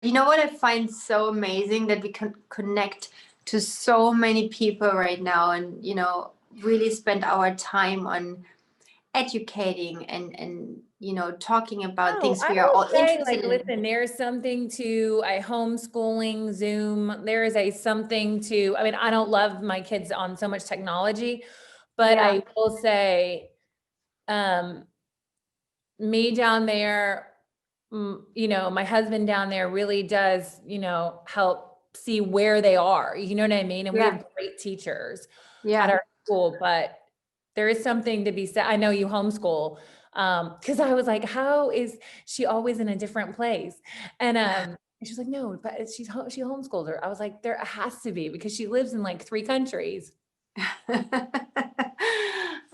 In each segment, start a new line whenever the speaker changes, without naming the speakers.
you know what I find so amazing, that we can connect to so many people right now, and, you know, really spend our time on educating and you know, talking about things
I
we are
will
all
say,
interested in.
listen, there's something to a homeschooling Zoom. There is a something to, I mean, I don't love my kids on so much technology, but
Yeah.
I will say, me down there, you know, my husband down there really does, you know, help see where they are, you know what I mean? And we have great teachers at our school, but there is something to be said. I know you homeschool. Cause I was like, how is she always in a different place? And she's like, no, but she homeschooled her. I was like, there has to be, because she lives in like 3 countries.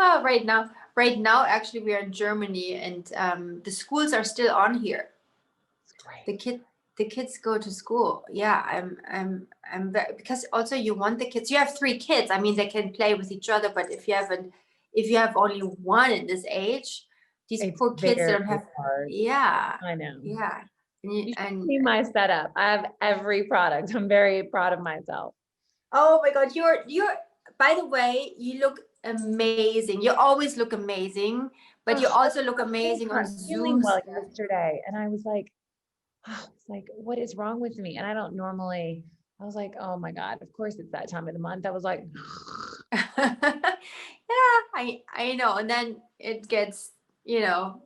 Oh, right now, actually, we are in Germany, and the schools are still on here. The kids go to school. Yeah, I'm very, because also you want the kids. You have 3 kids. I mean, they can play with each other, but if you have only one in this age, these poor kids don't have.
Hard.
Yeah,
I know.
yeah.
You should see my setup. I have every product. I'm very proud of myself.
Oh my God, you're. By the way, you look amazing. You always look amazing, but you also look amazing on Zoom.
Well yesterday, and I was like, oh, it's like, what is wrong with me? And I don't normally. I was like, oh my God, of course it's that time of the month. I was like,
yeah, I know. And then it gets, you know,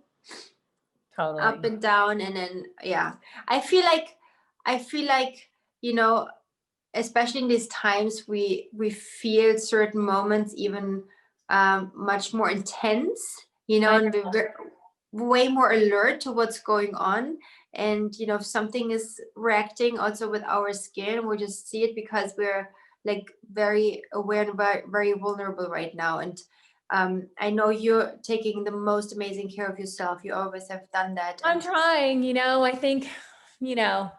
totally
up and down, and then yeah, I feel like, you know, especially in these times, we feel certain moments even much more intense, you know, and we're way more alert to what's going on. And, you know, if something is reacting also with our skin, we just see it, because we're like very aware and very vulnerable right now. And I know you're taking the most amazing care of yourself. You always have done that.
I'm trying, you know, I think, you know,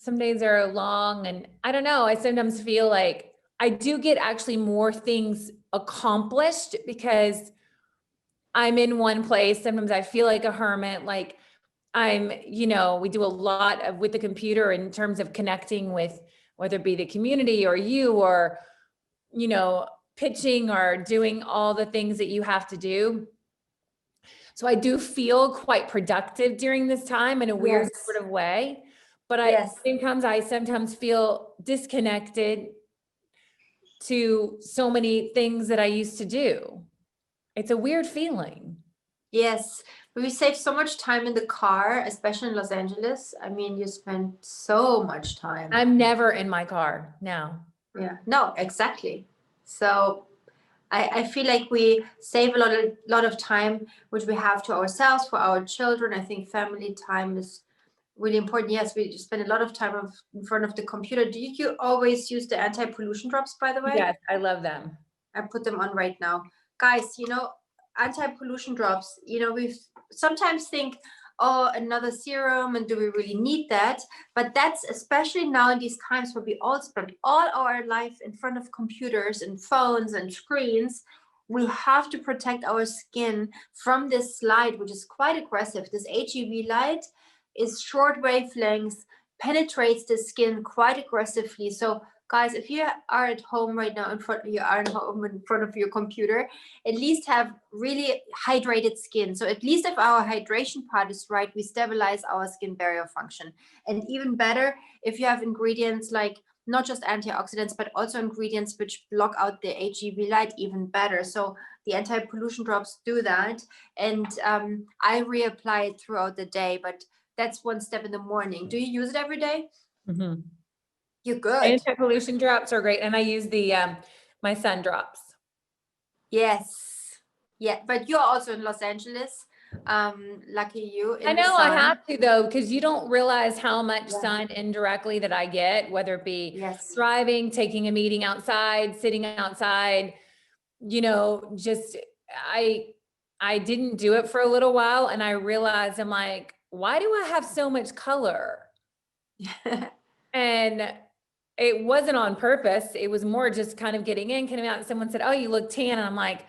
some days are long, and I don't know. I sometimes feel like I do get actually more things accomplished because I'm in one place. Sometimes I feel like a hermit, like I'm, you know, we do a lot of with the computer in terms of connecting with, whether it be the community or you, or, you know, pitching or doing all the things that you have to do. So I do feel quite productive during this time in a weird sort of way. But I sometimes feel disconnected to so many things that I used to do. It's a weird feeling.
Yes, we save so much time in the car, especially in Los Angeles. I mean, you spend so much time.
I'm never in my car now.
Yeah, no, exactly. So I feel like we save a lot of time, which we have to ourselves, for our children. I think family time is really important. Yes, we spend a lot of time in front of the computer. Do you always use the anti-pollution drops, by the way?
Yes, I love them.
I put them on right now. Guys, you know, anti-pollution drops, you know, we sometimes think, oh, another serum, and do we really need that? But that's especially now in these times where we all spend all our life in front of computers and phones and screens. We have to protect our skin from this light, which is quite aggressive. This HEV light is short wavelengths, penetrates the skin quite aggressively. So guys, if you are at home right now in front of your computer, at least have really hydrated skin. So at least if our hydration part is right, we stabilize our skin barrier function. And even better, if you have ingredients like not just antioxidants, but also ingredients which block out the HEV light, even better. So the anti-pollution drops do that. And I reapply it throughout the day, but that's one step in the morning. Do you use it every day?
Mm-hmm.
You're good.
Anti-pollution drops are great. And I use the, my sun drops.
Yes. Yeah. But you're also in Los Angeles. Lucky you.
I know I have to though, because you don't realize how much sun indirectly that I get, whether it be driving, taking a meeting outside, sitting outside, you know, just, I didn't do it for a little while, and I realized, I'm like, why do I have so much color? And it wasn't on purpose. It was more just kind of getting in, coming out. And someone said, oh, you look tan. And I'm like,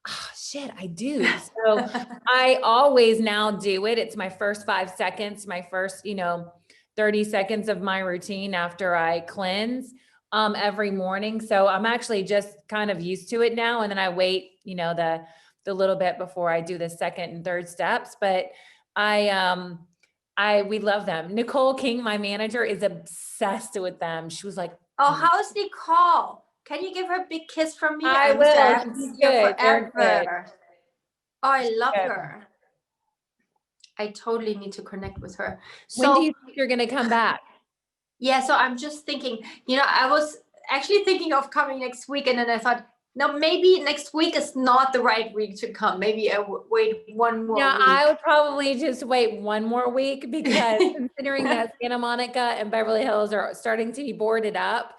oh shit, I do. So I always now do it. It's my first 5 seconds, my first, you know, 30 seconds of my routine after I cleanse every morning. So I'm actually just kind of used to it now. And then I wait, you know, the little bit before I do the second and third steps. But we love them. Nicole King, my manager, is obsessed with them. She was like,
Oh, how's Nicole? Can you give her a big kiss from me?
I
must say, I
will.
haven't
She's
seen her
good. They're good.
forever. Oh, I love
Good.
her. I totally need to connect with her.
When do
So
you think you're going to come back?
yeah, so I'm just thinking, you know, I was actually thinking of coming next week, and then I thought, no, maybe next week is not the right week to come. Maybe I wait one more
Yeah,
week.
I would probably just wait one more week because considering that Santa Monica and Beverly Hills are starting to be boarded up,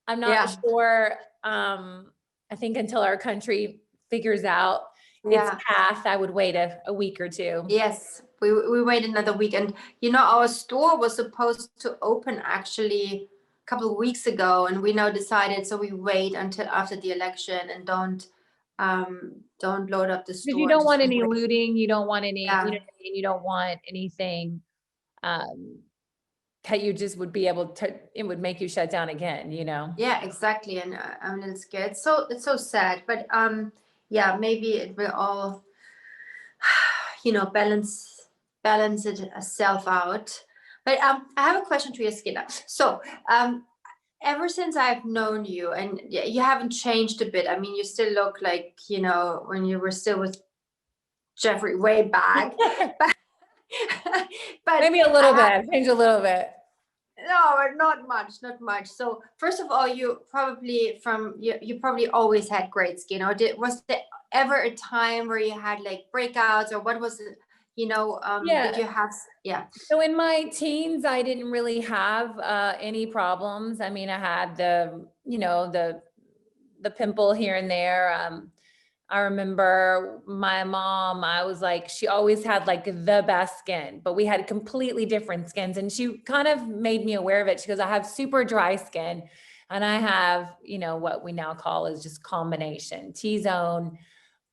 I'm not sure. I think until our country figures out its path, I would wait a week or two.
Yes, we wait another week. And, you know, our store was supposed to open actually a couple of weeks ago, and we now decided, so we wait until after the election and don't load up the store.
Because you don't want any looting, you don't want any, you know what I
Yeah.
mean? You don't want anything that you just would be able to, it would make you shut down again, you know?
Yeah, exactly. And I'm a little scared. So it's so sad, but yeah, maybe it will all, you know, balance itself out. But I have a question to you, Skilla. So ever since I've known you, and you haven't changed a bit. I mean, you still look like, you know, when you were still with Jeffrey way back. but
Maybe a little bit, change a little bit.
No, not much, not much. So first of all, you probably always had great skin, or was there ever a time where you had like breakouts, or what was it? You know, did you have? Yeah.
So in my teens, I didn't really have any problems. I mean, I had the pimple here and there. I remember my mom, I was like, she always had like the best skin, but we had completely different skins. And she kind of made me aware of it. She goes, I have super dry skin and I have, you know, what we now call is just combination T-zone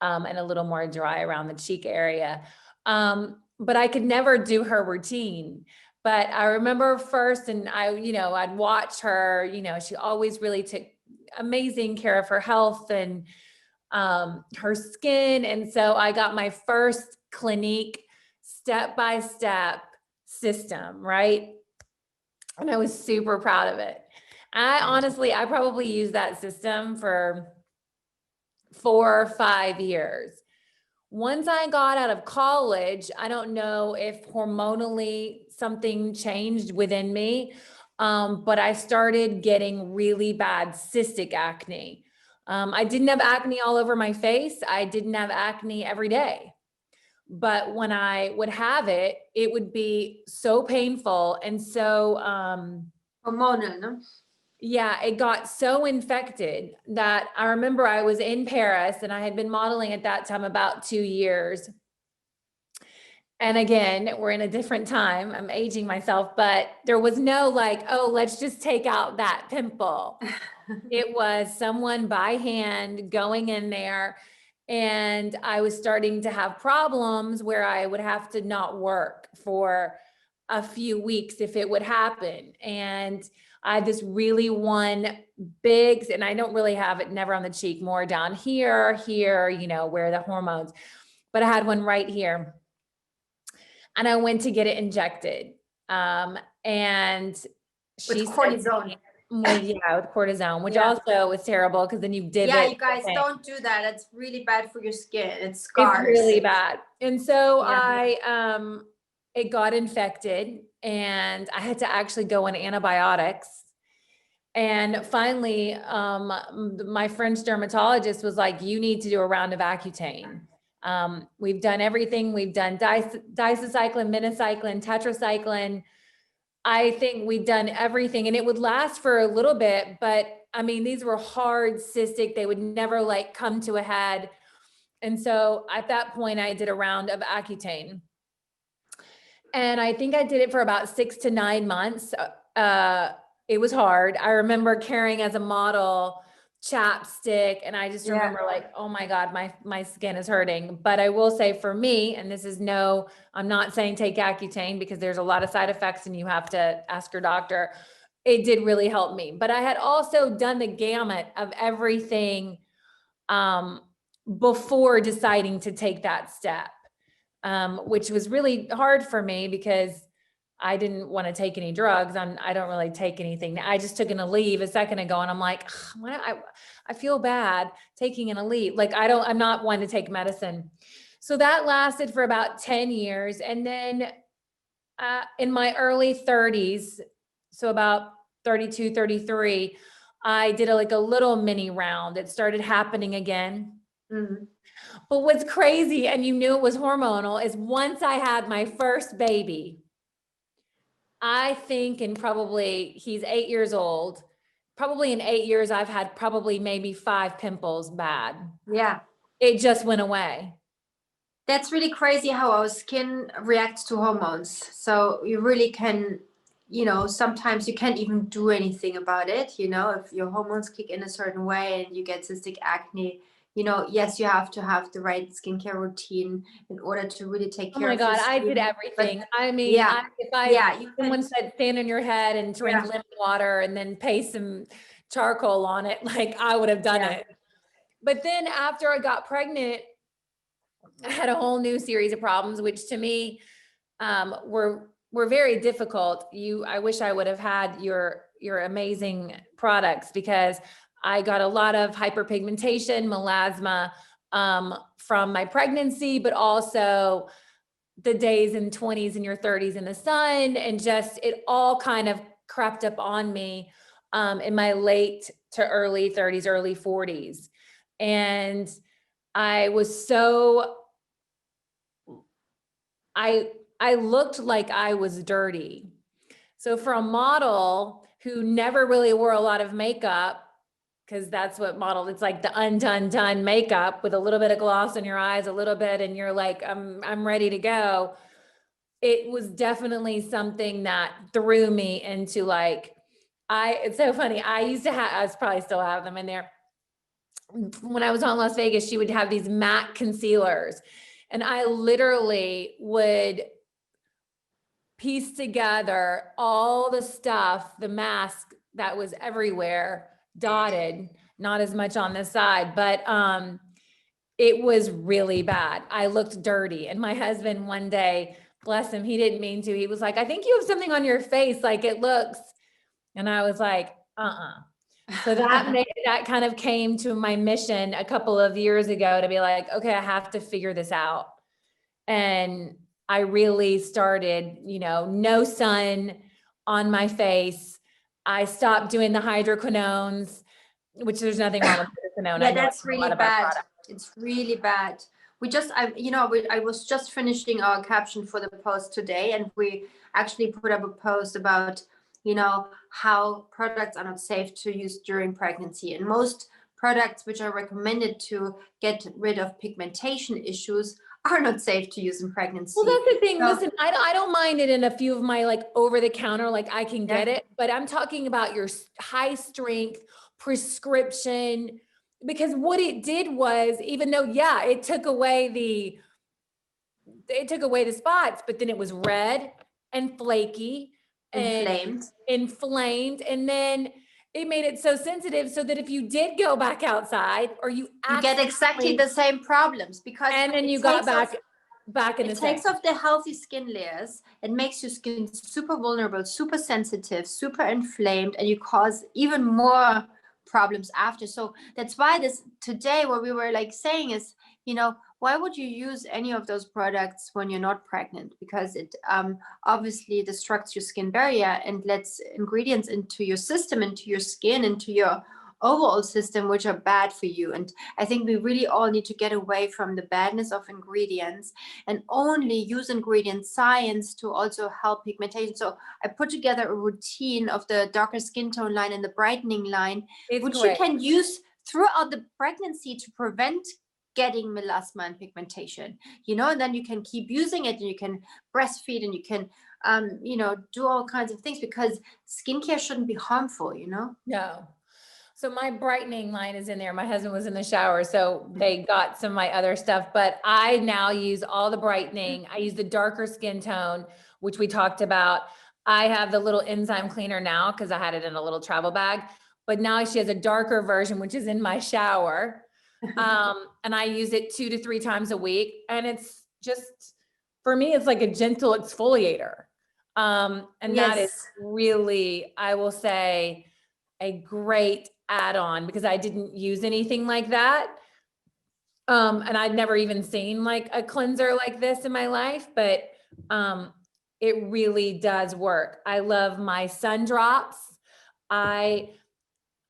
and a little more dry around the cheek area. But I could never do her routine. But I remember first, and I'd watch her, you know, she always really took amazing care of her health and her skin. And so I got my first Clinique step-by-step system, right? And I was super proud of it. I probably used that system for 4 or 5 years. Once I got out of college, I don't know if hormonally something changed within me, but I started getting really bad cystic acne. I didn't have acne all over my face. I didn't have acne every day. But when I would have it, it would be so painful. And so,
hormonal, no?
Yeah, it got so infected that I remember I was in Paris and I had been modeling at that time about 2 years. And again, we're in a different time. I'm aging myself, but there was no like, oh, let's just take out that pimple. It was someone by hand going in there, and I was starting to have problems where I would have to not work for a few weeks if it would happen. And I had this really one big, and I don't really have it never on the cheek, more down here, you know, where the hormones, but I had one right here. And I went to get it injected. And
with cortisone.
With cortisone, which also was terrible because then you did it.
Yeah, you guys don't do that. It's really bad for your skin. It's scars.
It's really bad. And so it got infected and I had to actually go on antibiotics. And finally, my French dermatologist was like, you need to do a round of Accutane. We've done everything. We've done dicycline, minocycline, tetracycline. I think we've done everything, and it would last for a little bit, but I mean, these were hard cystic. They would never like come to a head. And so at that point I did a round of Accutane, and I think I did it for about 6 to 9 months. It was hard. I remember carrying as a model chapstick. And I just remember like, oh my God, my skin is hurting. But I will say for me, and this is I'm not saying take Accutane because there's a lot of side effects and you have to ask your doctor. It did really help me. But I had also done the gamut of everything before deciding to take that step, which was really hard for me because I didn't want to take any drugs. I don't really take anything. I just took an Aleve a second ago and I'm like, I feel bad taking an Aleve. Like I'm not one to take medicine. So that lasted for about 10 years. And then in my early 30s, so about 32, 33, I did a little mini round. It started happening again.
Mm-hmm.
But what's crazy, and you knew it was hormonal, is once I had my first baby, I think he's 8 years old. Probably in 8 years, I've had probably maybe 5 pimples bad.
Yeah.
It just went away.
That's really crazy how our skin reacts to hormones. So you really can, sometimes you can't even do anything about it. If your hormones kick in a certain way and you get cystic acne, yes, you have to have the right skincare routine in order to really take care of your skin.
I did everything.
But,
I mean, someone said stand on your head and drink lemon water and then paste some charcoal on it, like I would have done it. But then after I got pregnant, I had a whole new series of problems, which to me were very difficult. I wish I would have had your amazing products because I got a lot of hyperpigmentation, melasma from my pregnancy, but also the days in 20s and your 30s in the sun, and just it all kind of crept up on me in my late to early 30s, early 40s. And I was I looked like I was dirty. So for a model who never really wore a lot of makeup, because that's what it's like the undone makeup with a little bit of gloss in your eyes, a little bit, and you're like, I'm ready to go. It was definitely something that threw me into it's so funny. I probably still have them in there. When I was on Las Vegas, she would have these matte concealers, and I literally would piece together all the stuff, the mask that was everywhere, dotted, not as much on the side, but it was really bad. I looked dirty. And my husband one day, bless him, he didn't mean to. He was like, I think you have something on your face, like it looks. And I was like, So that kind of came to my mission a couple of years ago to be like, okay, I have to figure this out. And I really started, no sun on my face. I stopped doing the hydroquinones, which there's nothing wrong with hydroquinone.
Yeah, that's really bad. It's really bad. I was just finishing our caption for the post today, and we actually put up a post about, how products are not safe to use during pregnancy. And most products which are recommended to get rid of pigmentation issues are not safe to use in pregnancy.
Well, that's the thing. Listen, I don't mind it in a few of my over the counter, I can get it, but I'm talking about your high strength prescription, because what it did was, even though, it took away the spots, but then it was red and flaky and inflamed. And then it made it so sensitive so that if you did go back outside or you
get exactly the same problems, because
and then you got back in the same.
It takes off the healthy skin layers. It makes your skin super vulnerable, super sensitive, super inflamed, and you cause even more problems after. So that's why today what we were saying is, why would you use any of those products when you're not pregnant? Because it obviously destructs your skin barrier and lets ingredients into your system, into your skin, into your overall system, which are bad for you. And I think we really all need to get away from the badness of ingredients and only use ingredient science to also help pigmentation. So I put together a routine of the darker skin tone line and the brightening line, which you can use throughout the pregnancy to prevent getting melasma and pigmentation, and then you can keep using it, and you can breastfeed, and you can do all kinds of things, because skincare shouldn't be harmful.
No. So my brightening line is in there. My husband was in the shower, so they got some of my other stuff, but I now use all the brightening. I use the darker skin tone, which we talked about. I have the little enzyme cleaner now because I had it in a little travel bag, but now she has a darker version, which is in my shower. And I use it 2 to 3 times a week. And it's just, for me, it's like a gentle exfoliator. And that is
Yes.
really, I will say, a great add-on because I didn't use anything like that. And I'd never even seen like a cleanser like this in my life, but it really does work. I love my sun drops. I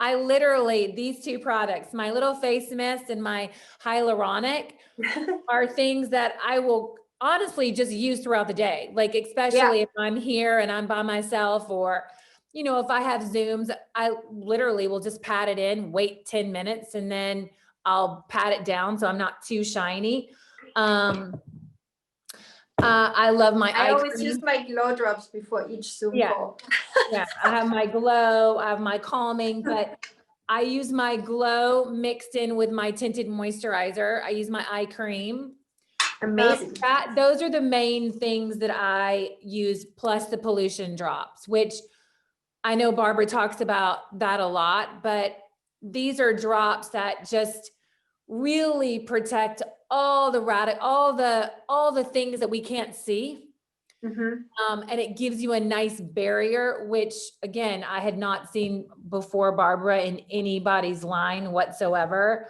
literally, these 2 products, my little face mist and my hyaluronic, are things that I will honestly just use throughout the day. Like, especially if I'm here and I'm by myself, or, you know, if I have Zooms, I literally will just pat it in, wait 10 minutes, and then I'll pat it down so I'm not too shiny. I love my
I
eye
always
cream.
use my glow drops before each Zoom call.
Yeah, I have my glow, I have my calming, but I use my glow mixed in with my tinted moisturizer. I use my eye cream.
Amazing.
Those are the main things that I use, plus the pollution drops, which I know Barbara talks about that a lot, but these are drops that just really protect all the things that we can't see. And it gives you a nice barrier, which again, I had not seen before Barbara in anybody's line whatsoever.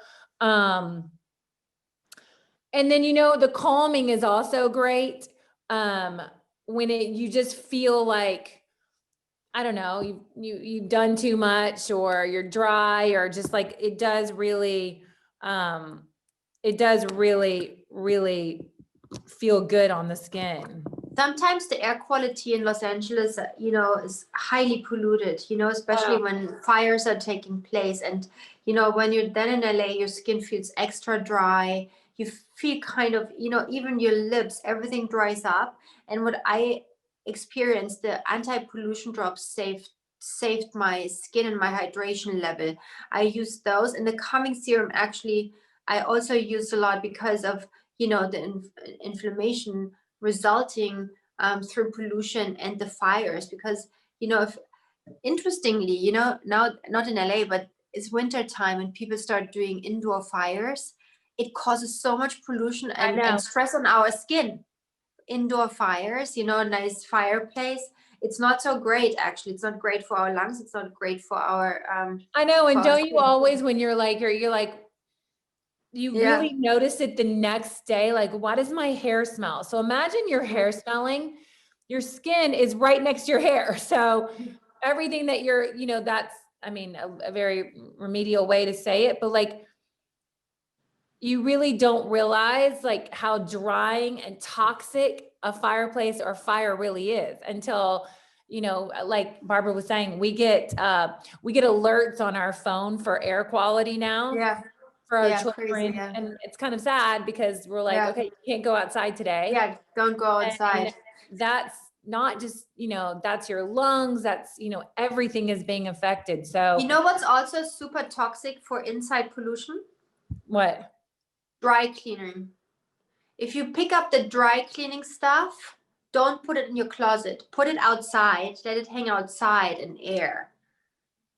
And then, you know, the calming is also great. When you just feel like, I don't know, you've done too much, or you're dry, or just like, it does really, really feel good on the skin.
Sometimes the air quality in Los Angeles, you know, is highly polluted, you know, especially when fires are taking place. And, you know, when you're then in LA, your skin feels extra dry. You feel kind of, you know, even your lips, everything dries up. And what I experienced, the anti-pollution drops saved my skin and my hydration level. I used those, and the calming serum actually I also used a lot because of, you know, the inflammation resulting through pollution and the fires. Because, you know, if interestingly, you know, now not in LA, but it's winter time and people start doing indoor fires, it causes so much pollution and stress on our skin. Indoor fires, you know, a nice fireplace, it's not so great. Actually, it's not great for our lungs, it's not great for our
I know. And
for our
don't you
skin.
always, when you're like, you really notice it the next day, like, why does my hair smell? So imagine your hair smelling, your skin is right next to your hair. So everything that you're, you know, that's, I mean, a very remedial way to say it, but like, you really don't realize like how drying and toxic a fireplace or fire really is until, you know, like Barbara was saying, we get alerts on our phone for air quality now. For our children.
Crazy,
And it's kind of sad because we're like, okay, you can't go outside today.
Don't go outside.
And that's not just, you know, that's your lungs, that's, you know, everything is being affected. So
You know what's also super toxic for inside pollution?
what?
Dry cleaning. If you pick up the dry cleaning stuff, don't put it in your closet. Put it outside. Let it hang outside in air.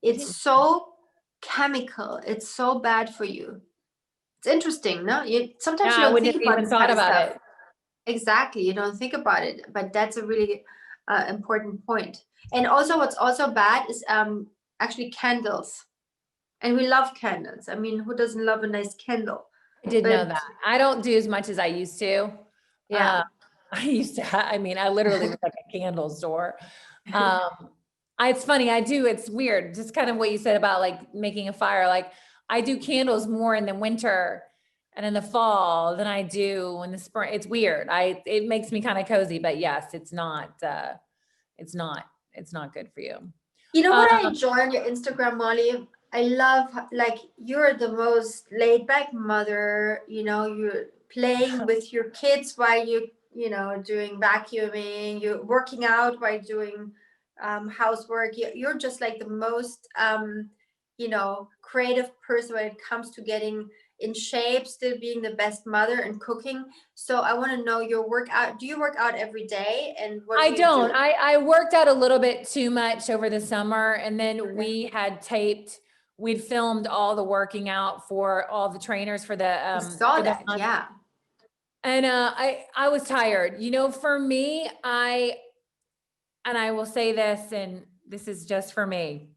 It's so chemical. It's so bad for you. It's interesting, no? Sometimes you don't think about this kind of stuff. Exactly, you don't think about it, but that's a really important point. And also, what's also bad is actually candles, and we love candles. I mean, who doesn't love a nice candle?
I did know that. I don't do as much as I used to. I used to, I mean, I literally was like a candle store. It's funny, it's weird, just kind of what you said about like making a fire. Like I do candles more in the winter and in the fall than I do in the spring. It's weird. It makes me kind of cozy, but yes, it's not good for you.
You know what I enjoy on your Instagram, Molly? I love, like, you're the most laid back mother, you know, you're playing with your kids while you know, doing vacuuming, you're working out while doing housework. You're just like the most creative person when it comes to getting in shape, still being the best mother and cooking. So I want to know your workout. Do you work out every day? And what
I
do you
don't.
do?
I worked out a little bit too much over the summer, and then we'd filmed all the working out for all the trainers for
I
the
saw
for the
that.
month.
Yeah.
And I was tired. For me, and I will say this, and this is just for me.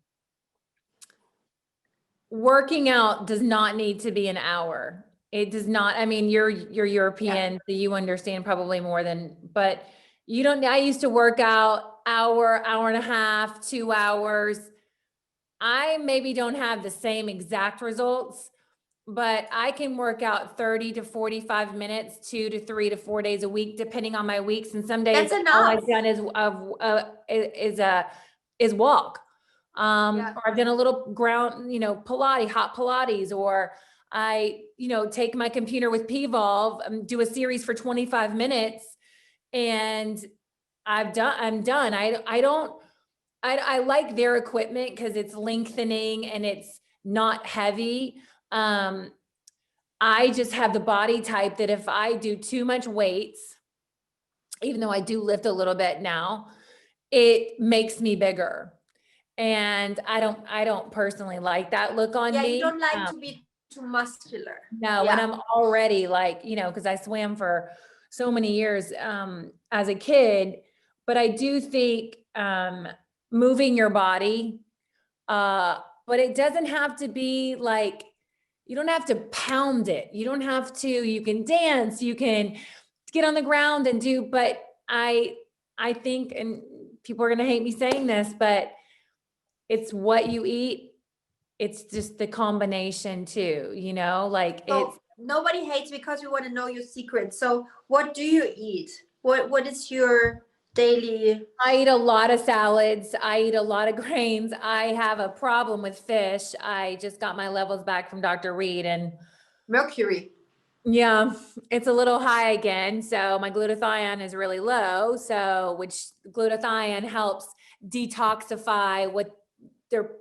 Working out does not need to be an hour. It does not. I mean, you're European, so you understand probably more than, but you don't. I used to work out hour and a half, 2 hours. I maybe don't have the same exact results, but I can work out 30 to 45 minutes, 2 to 3 to 4 days a week, depending on my weeks. And some days
That's
all
enough.
I've done is walk. Or I've done a little ground, Pilates, hot Pilates, or I, take my computer with PVolve, do a series for 25 minutes, and I'm done. I like their equipment because it's lengthening and it's not heavy. I just have the body type that if I do too much weights, even though I do lift a little bit now, it makes me bigger. And I don't personally like that look on
Yeah,
me.
you don't like to be too muscular.
No,
Yeah.
and I'm already like, because I swam for so many years as a kid, but I do think moving your body, but it doesn't have to be like, you don't have to pound it. You don't have to, you can dance, you can get on the ground and do, but I think, and people are going to hate me saying this, but it's what you eat. It's just the combination too, like
So
it's,
nobody hates because we want to know your secrets. So what do you eat? What is your daily?
I eat a lot of salads. I eat a lot of grains. I have a problem with fish. I just got my levels back from Dr. Reed, and
Mercury.
yeah, it's a little high again. So my glutathione is really low. So which glutathione helps detoxify what their,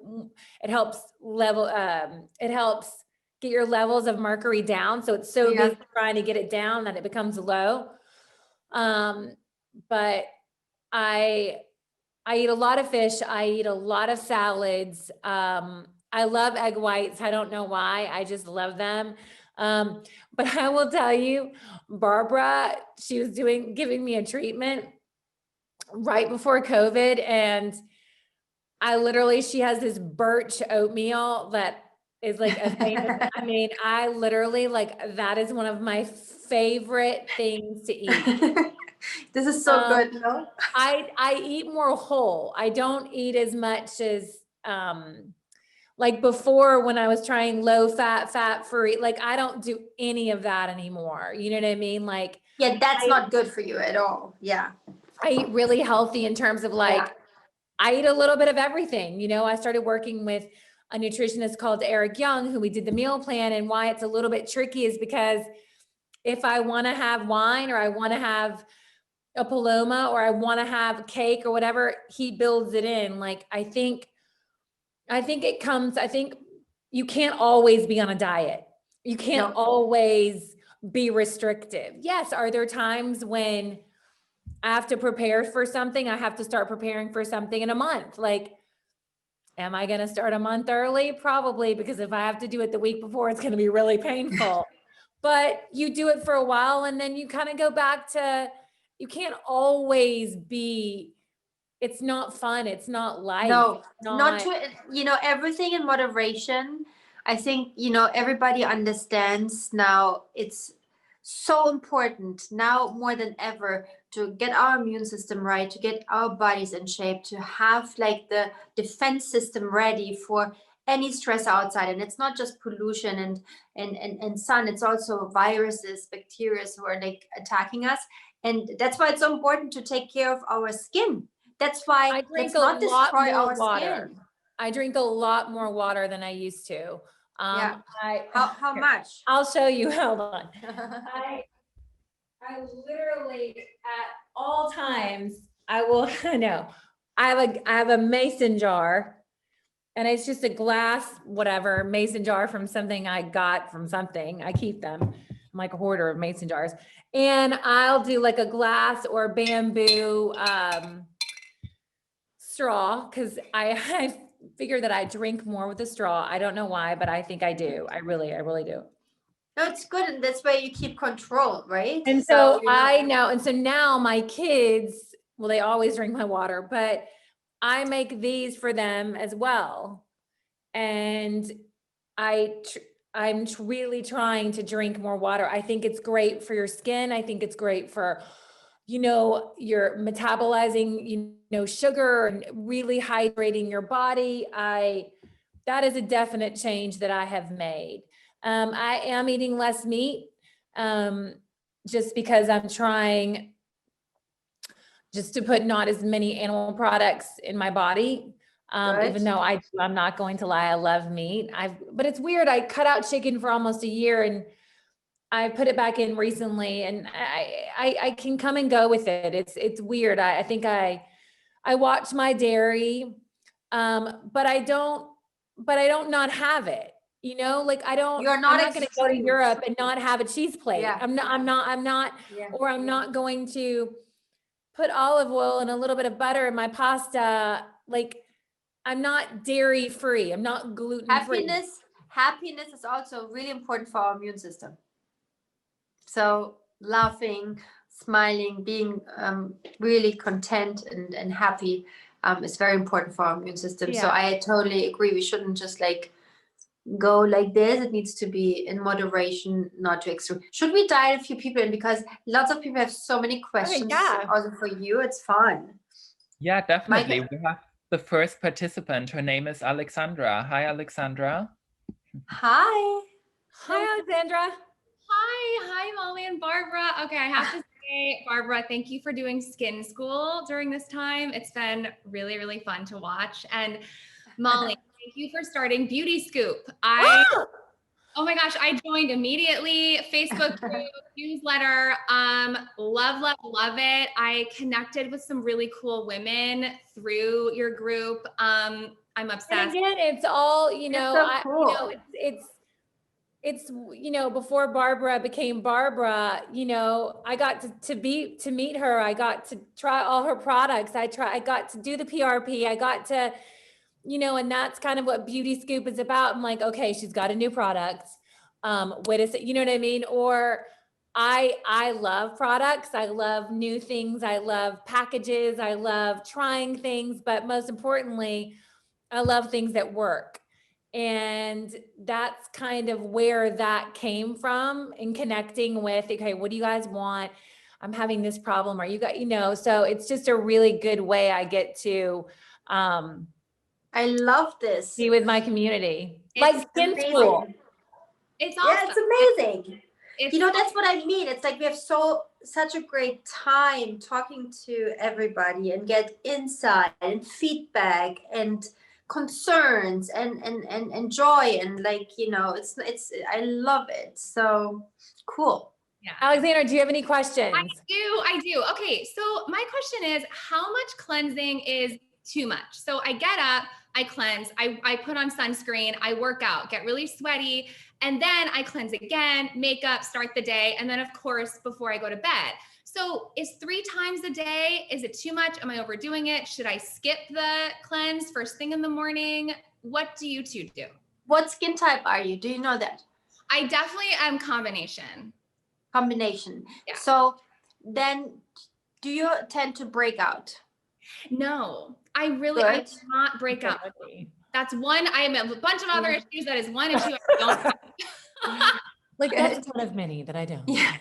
it helps it helps get your levels of mercury down. So it's so busy trying to get it down that it becomes low. But I eat a lot of fish. I eat a lot of salads. I love egg whites. I don't know why. I just love them. But I will tell you, Barbara, she was giving me a treatment right before COVID. And she has this birch oatmeal that is like a famous, I mean, I literally that is one of my favorite things to eat.
This is so good, no?
I eat more whole. I don't eat as much as like before when I was trying low fat, fat free. Like I don't do any of that anymore. You know what I mean? Like
Yeah, that's not good for you at all. Yeah.
I eat really healthy in terms of I eat a little bit of everything. I started working with a nutritionist called Eric Young, who we did the meal plan, and why it's a little bit tricky is because if I want to have wine or I want to have a Paloma or I want to have cake or whatever, he builds it in. Like, I think you can't always be on a diet. You can't always be restrictive. Yes. Are there times when I have to prepare for something? I have to start preparing for something in a month. Like, am I going to start a month early? Probably, because if I have to do it the week before, it's going to be really painful. But you do it for a while and then you kind of go back to, you can't always be, it's not fun. It's not life.
No,
not
to, everything in moderation. I think, everybody understands now it's so important now more than ever to get our immune system right, to get our bodies in shape, to have like the defense system ready for any stress outside. And it's not just pollution and sun, it's also viruses, bacteria who are like attacking us. And that's why it's so important to take care of our skin. That's why
I drink
let's not destroy our
water.
skin.
I drink a lot more water than I used to.
Yeah. How much?
I'll show you. Hold on. I literally at all times I will, I have a mason jar and it's just a glass, whatever, mason jar from something I got from something. I keep them. I'm like a hoarder of mason jars. And I'll do like a glass or bamboo straw, because I figure that I drink more with a straw. I don't know why, but I think I do. I really do.
No, it's good. And that's where you keep control, right?
And so I know, and so now my kids, well, they always drink my water, but I make these for them as well. And I'm really trying to drink more water. I think it's great for your skin. I think it's great for, you know, your metabolizing, you know, sugar and really hydrating your body. That is a definite change that I have made. I am eating less meat, just because I'm trying just to put not as many animal products in my body. Even though I'm not going to lie, I love meat. But it's weird. I cut out chicken for almost a year and I put it back in recently, and I can come and go with it. It's weird. I think I watch my dairy, but I don't not have it. You know, like I'm not going to go to Europe and not have a cheese plate. Yeah. I'm not, yeah. Or I'm not going to put olive oil and a little bit of butter in my pasta. Like, I'm not dairy free. I'm not gluten free.
Happiness is also really important for our immune system. So laughing, smiling, being really content and happy is very important for our immune system. Yeah. So I totally agree. We shouldn't just like go like this. It needs to be in moderation, not too extreme. Should we dive a few people in, because lots of people have so many questions?
Yeah.
Also for you, it's fun.
Yeah, definitely. We have the first participant. Her name is Alexandra. Hi, Alexandra.
Hi.
Hi, Alexandra.
Hi, Molly and Barbara. Okay, I have to say, Barbara, thank you for doing skin school during this time. It's been really, really fun to watch. And Molly, thank you for starting Beauty Scoop. Oh my gosh, I joined immediately. Facebook group, newsletter. Love it. I connected with some really cool women through your group. I'm obsessed.
And again, it's all, you know,
so cool.
It's, you know, before Barbara became Barbara, you know, I got to meet her. I got to try all her products. I got to do the PRP. I got to, you know, and that's kind of what Beauty Scoop is about. I'm like, okay, she's got a new product. Wait a second, you know what I mean? Or I love products. I love new things. I love packages. I love trying things, but most importantly, I love things that work. And that's kind of where that came from, in connecting with, okay, what do you guys want? I'm having this problem. Are you guys, you know, so it's just a really good way I get to,
I love this.
Be with my community. Like skin school.
It's awesome.
Yeah, it's amazing. You know, that's what I mean. It's like we have such a great time talking to everybody and get insight and feedback and concerns and joy, and like, you know, it's I love it. So cool.
Yeah. Alexandra, do you have any questions?
I do. Okay, so my question is, how much cleansing is too much? So I get up, I cleanse, I put on sunscreen, I work out, get really sweaty, and then I cleanse again, makeup, start the day, and then of course before I go to bed. So is 3 times a day, is it too much? Am I overdoing it? Should I skip the cleanse first thing in the morning? What do you two do?
What skin type are you? Do you know that?
I definitely am combination.
Yeah. So then do you tend to break out?
No, I do not break out. That's one. I have a bunch of other issues. That is one issue I don't have.
Like that's one of many that I don't.
Yeah.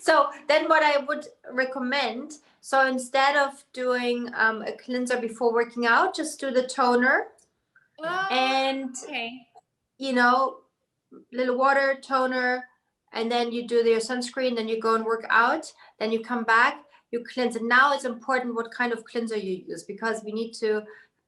So then what I would recommend, so instead of doing a cleanser before working out, just do the toner. And you know, little water, toner, and then you do your sunscreen, then you go and work out, then you come back, you cleanse. And now it's important what kind of cleanser you use, because we need to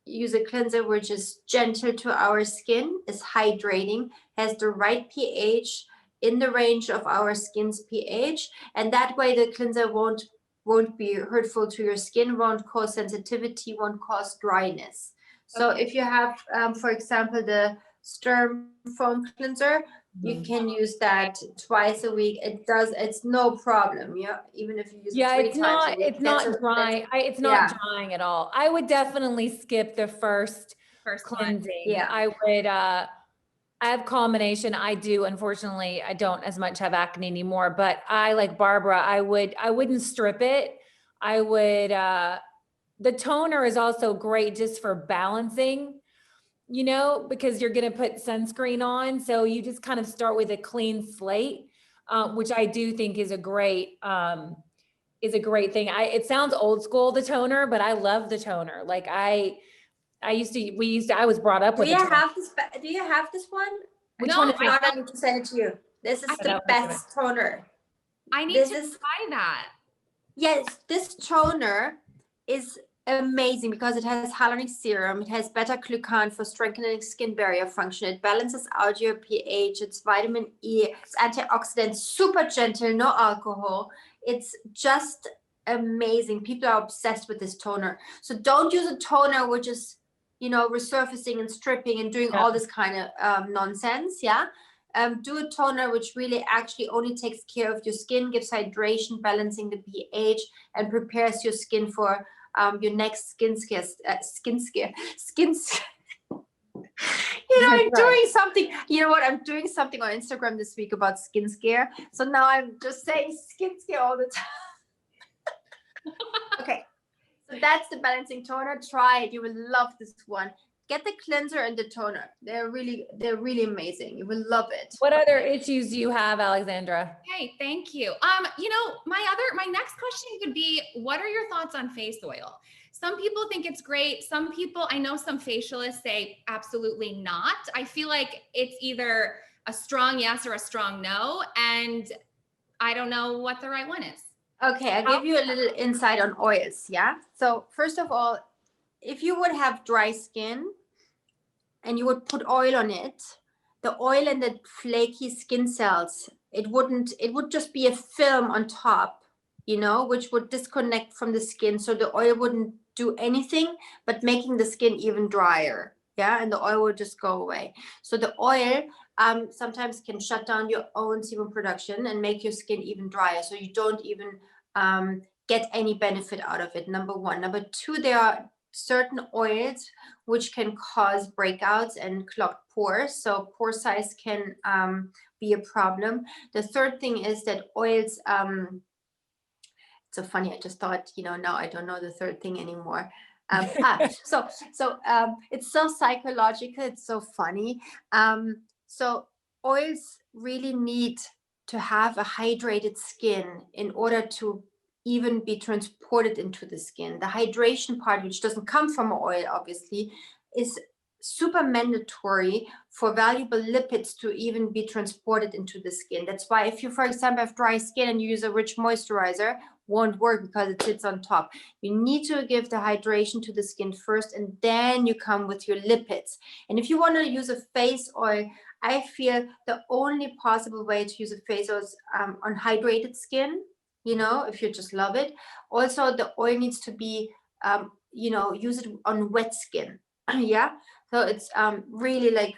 use a cleanser which is gentle to our skin, is hydrating, has the right pH in the range of our skin's pH, and that way the cleanser won't won't be hurtful to your skin, won't cause sensitivity, won't cause dryness. So if you have, for example, the Sturm foam cleanser, you can use that twice a week. It's no problem. Yeah, even if you use it 3 times a week.
It's not dry. It's not drying at all. I would definitely skip the first cleansing.
Yeah.
I would, I have combination. I do, unfortunately, I don't as much have acne anymore, but I, like Barbara, I wouldn't strip it. I would, the toner is also great just for balancing, you know, because you're going to put sunscreen on. So you just kind of start with a clean slate, which I do think is a great thing. It sounds old school, the toner, but I love the toner. Like I was brought up with.
Do you have this one?
Which
No,
one is
If not, I need to send it to you. This is the best toner.
I need to try that.
Yes, this toner is amazing because it has hyaluronic serum, it has beta-glucan for strengthening skin barrier function, it balances out your pH, it's vitamin E, it's antioxidant, super gentle, no alcohol. It's just amazing. People are obsessed with this toner. So don't use a toner which is, you know, resurfacing and stripping and doing all this kind of nonsense. Do a toner which really actually only takes care of your skin, gives hydration, balancing the pH, and prepares your skin for your next skin scare. You know, I'm doing something. You know what? I'm doing something on Instagram this week about skin scare. So now I'm just saying skin scare all the time. Okay. So that's the balancing toner. Try it. You will love this one. Get the cleanser and the toner. They're really amazing. You will love it.
What other issues do you have, Alexandra?
Okay, thank you. You know, my next question could be, what are your thoughts on face oil? Some people think it's great. Some people, I know some facialists say absolutely not. I feel like it's either a strong yes or a strong no. And I don't know what the right one is.
Okay, I'll give you a little insight on oils. Yeah. So first of all, if you would have dry skin and you would put oil on it, the oil and the flaky skin cells, it would just be a film on top, you know, which would disconnect from the skin. So the oil wouldn't do anything but making the skin even drier. Yeah. And the oil will just go away. So the oil sometimes can shut down your own sebum production and make your skin even drier. So you don't even get any benefit out of it. Number one. Number two, there are certain oils which can cause breakouts and clogged pores. So pore size can be a problem. The third thing is that oils, it's so funny, I just thought, you know, now I don't know the third thing anymore. So it's so psychological, it's so funny. So oils really need to have a hydrated skin in order to even be transported into the skin. The hydration part, which doesn't come from oil, obviously, is super mandatory for valuable lipids to even be transported into the skin. That's why if you, for example, have dry skin and you use a rich moisturizer, won't work because it sits on top. You need to give the hydration to the skin first, and then you come with your lipids. And if you want to use a face oil, I feel the only possible way to use a face oil is on hydrated skin, you know, if you just love it. Also, the oil needs to be, you know, use it on wet skin. Yeah. So it's really like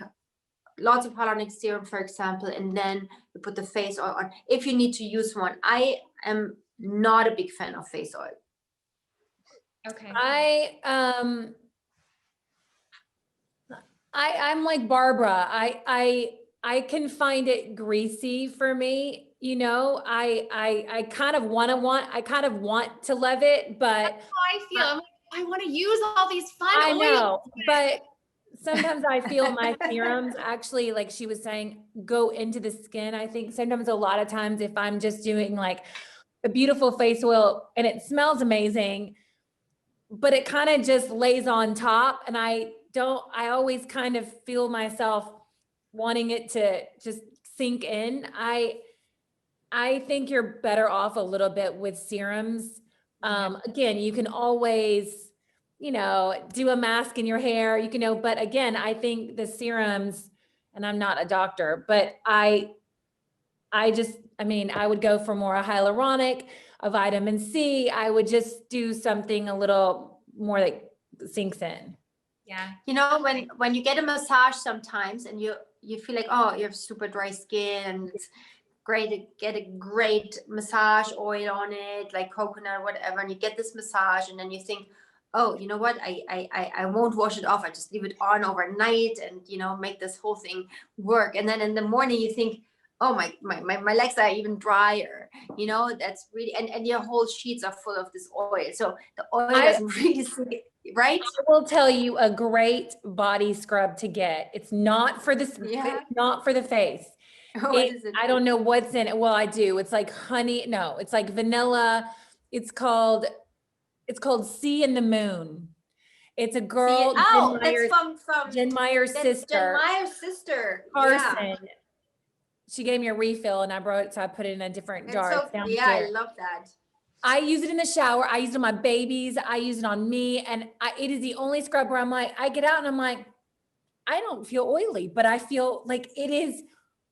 lots of hyaluronic serum, for example, and then you put the face oil on if you need to use one. I am not a big fan of face oil.
Okay.
I'm like Barbara. I can find it greasy for me. You know, I kind of want to love it, but
that's how I feel. I'm like, I want to use all these fun
I
oils.
know, but sometimes I feel my serums actually, like she was saying, go into the skin. I think sometimes a lot of times if I'm just doing like a beautiful face oil and it smells amazing, but it kind of just lays on top, and I always kind of feel myself wanting it to just sink in. I think you're better off a little bit with serums. Again, you can always, you know, do a mask in your hair, you can know, but again, I think the serums, and I'm not a doctor, but I would go for more hyaluronic. a vitamin C, I would just do something a little more like sinks in.
Yeah.
You know, when you get a massage sometimes and you feel like, oh, you have super dry skin and it's great to get a great massage oil on it, like coconut or whatever, and you get this massage and then you think, oh, you know what, I won't wash it off, I just leave it on overnight and, you know, make this whole thing work. And then in the morning you think, oh, my legs are even drier, you know, that's really, and your whole sheets are full of this oil. So the oil doesn't really see, right?
I will tell you a great body scrub to get. It's not for this,
Yeah.
not for the face.
What is it?
I don't know what's in it. Well, I do. It's like honey. No, it's like vanilla. It's called Sea in the Moon. It's a girl.
Oh, that's from
Jen Meyer's sister.
Jen Meyer's sister.
Carson.
Yeah.
She gave me a refill and I brought it, so I put it in a different jar.
So,
It's downstairs.
yeah, I love that.
I use it in the shower. I use it on my babies. I use it on me. And it is the only scrub where I'm like, I get out and I'm like, I don't feel oily, but I feel like it is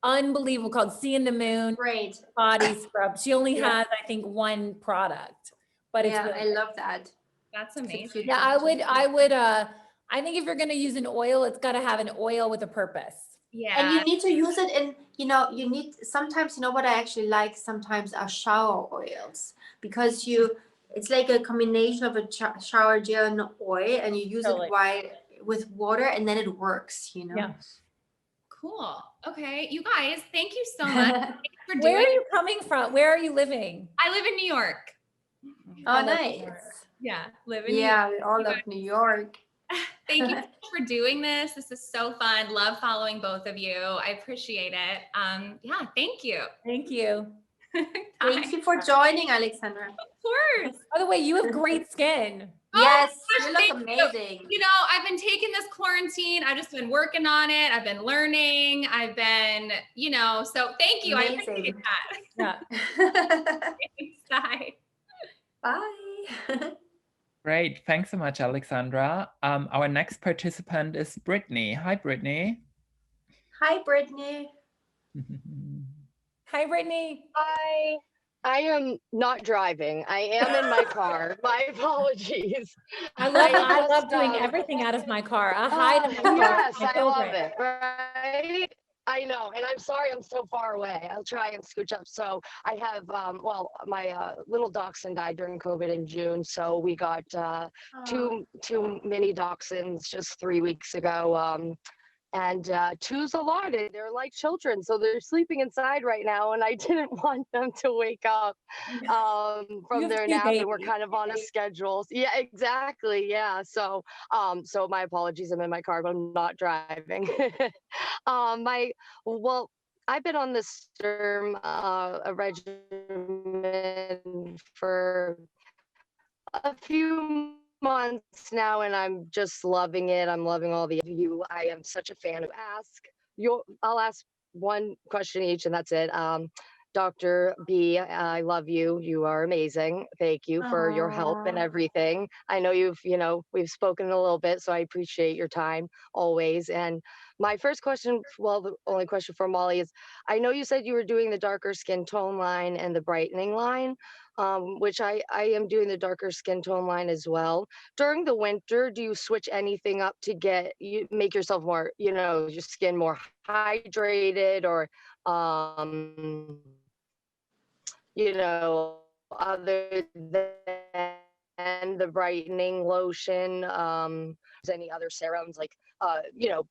unbelievable, called Sea in the Moon
Great.
body scrub. She only has, I think, one product, but it's
Yeah,
really
I love that.
That's amazing.
yeah, I think if you're going to use an oil, it's got to have an oil with a purpose.
Yeah.
And you need to use it in, you know, you need sometimes, you know what I actually like sometimes are shower oils, because it's like a combination of a shower gel and oil, and you use
Totally.
it with water and then it works, you know.
Yeah.
Cool. Okay. You guys, thank you so much. Thanks for doing
Where are you coming from? Where are you living?
I live in New York.
Oh,
I love
nice.
New York.
Yeah. Live in New York.
Yeah, we all love New York.
Thank you so much for doing this. This is so fun. Love following both of you. I appreciate it. Yeah, thank you.
Thank you.
Thank you for joining, Alexandra.
Of course.
By the way, you have great skin.
Yes,
gosh,
you look
thank you.
amazing.
You know, I've been taking this quarantine. I've just been working on it. I've been learning. I've been, you know, so thank you.
Amazing.
I appreciate that.
Yeah.
Thanks. Bye.
Bye.
Great. Thanks so much, Alexandra. Our next participant is Brittany. Hi, Brittany.
Hi, Brittany.
Hi, Brittany.
Hi. I am not driving. I am in my car. My apologies.
I love doing everything out of my car. I hide in my car.
Yes,
My
I love
children.
it. Right? I know, and I'm sorry I'm so far away. I'll try and scooch up. So I have, well, my little dachshund died during COVID in June, so we got two mini dachshunds just 3 weeks ago. And two's a lot. They're like children, so they're sleeping inside right now, and I didn't want them to wake up from their nap, and we're kind of on a schedule. Yeah, exactly. Yeah. So my apologies. I'm in my car, but I'm not driving. I've been on this Sturm regimen for a few months now, and I'm just loving it. I'm loving all the you. I am such a fan of I'll ask one question each, and that's it. Dr. B, I love you. You are amazing. Thank you for your help and everything. I know we've spoken a little bit, so I appreciate your time always. And my first question, well, the only question for Molly is, I know you said you were doing the darker skin tone line and the brightening line, which I am doing the darker skin tone line as well. During the winter, do you switch anything up to make yourself more, your skin more hydrated, or other than the brightening lotion, any other serums like,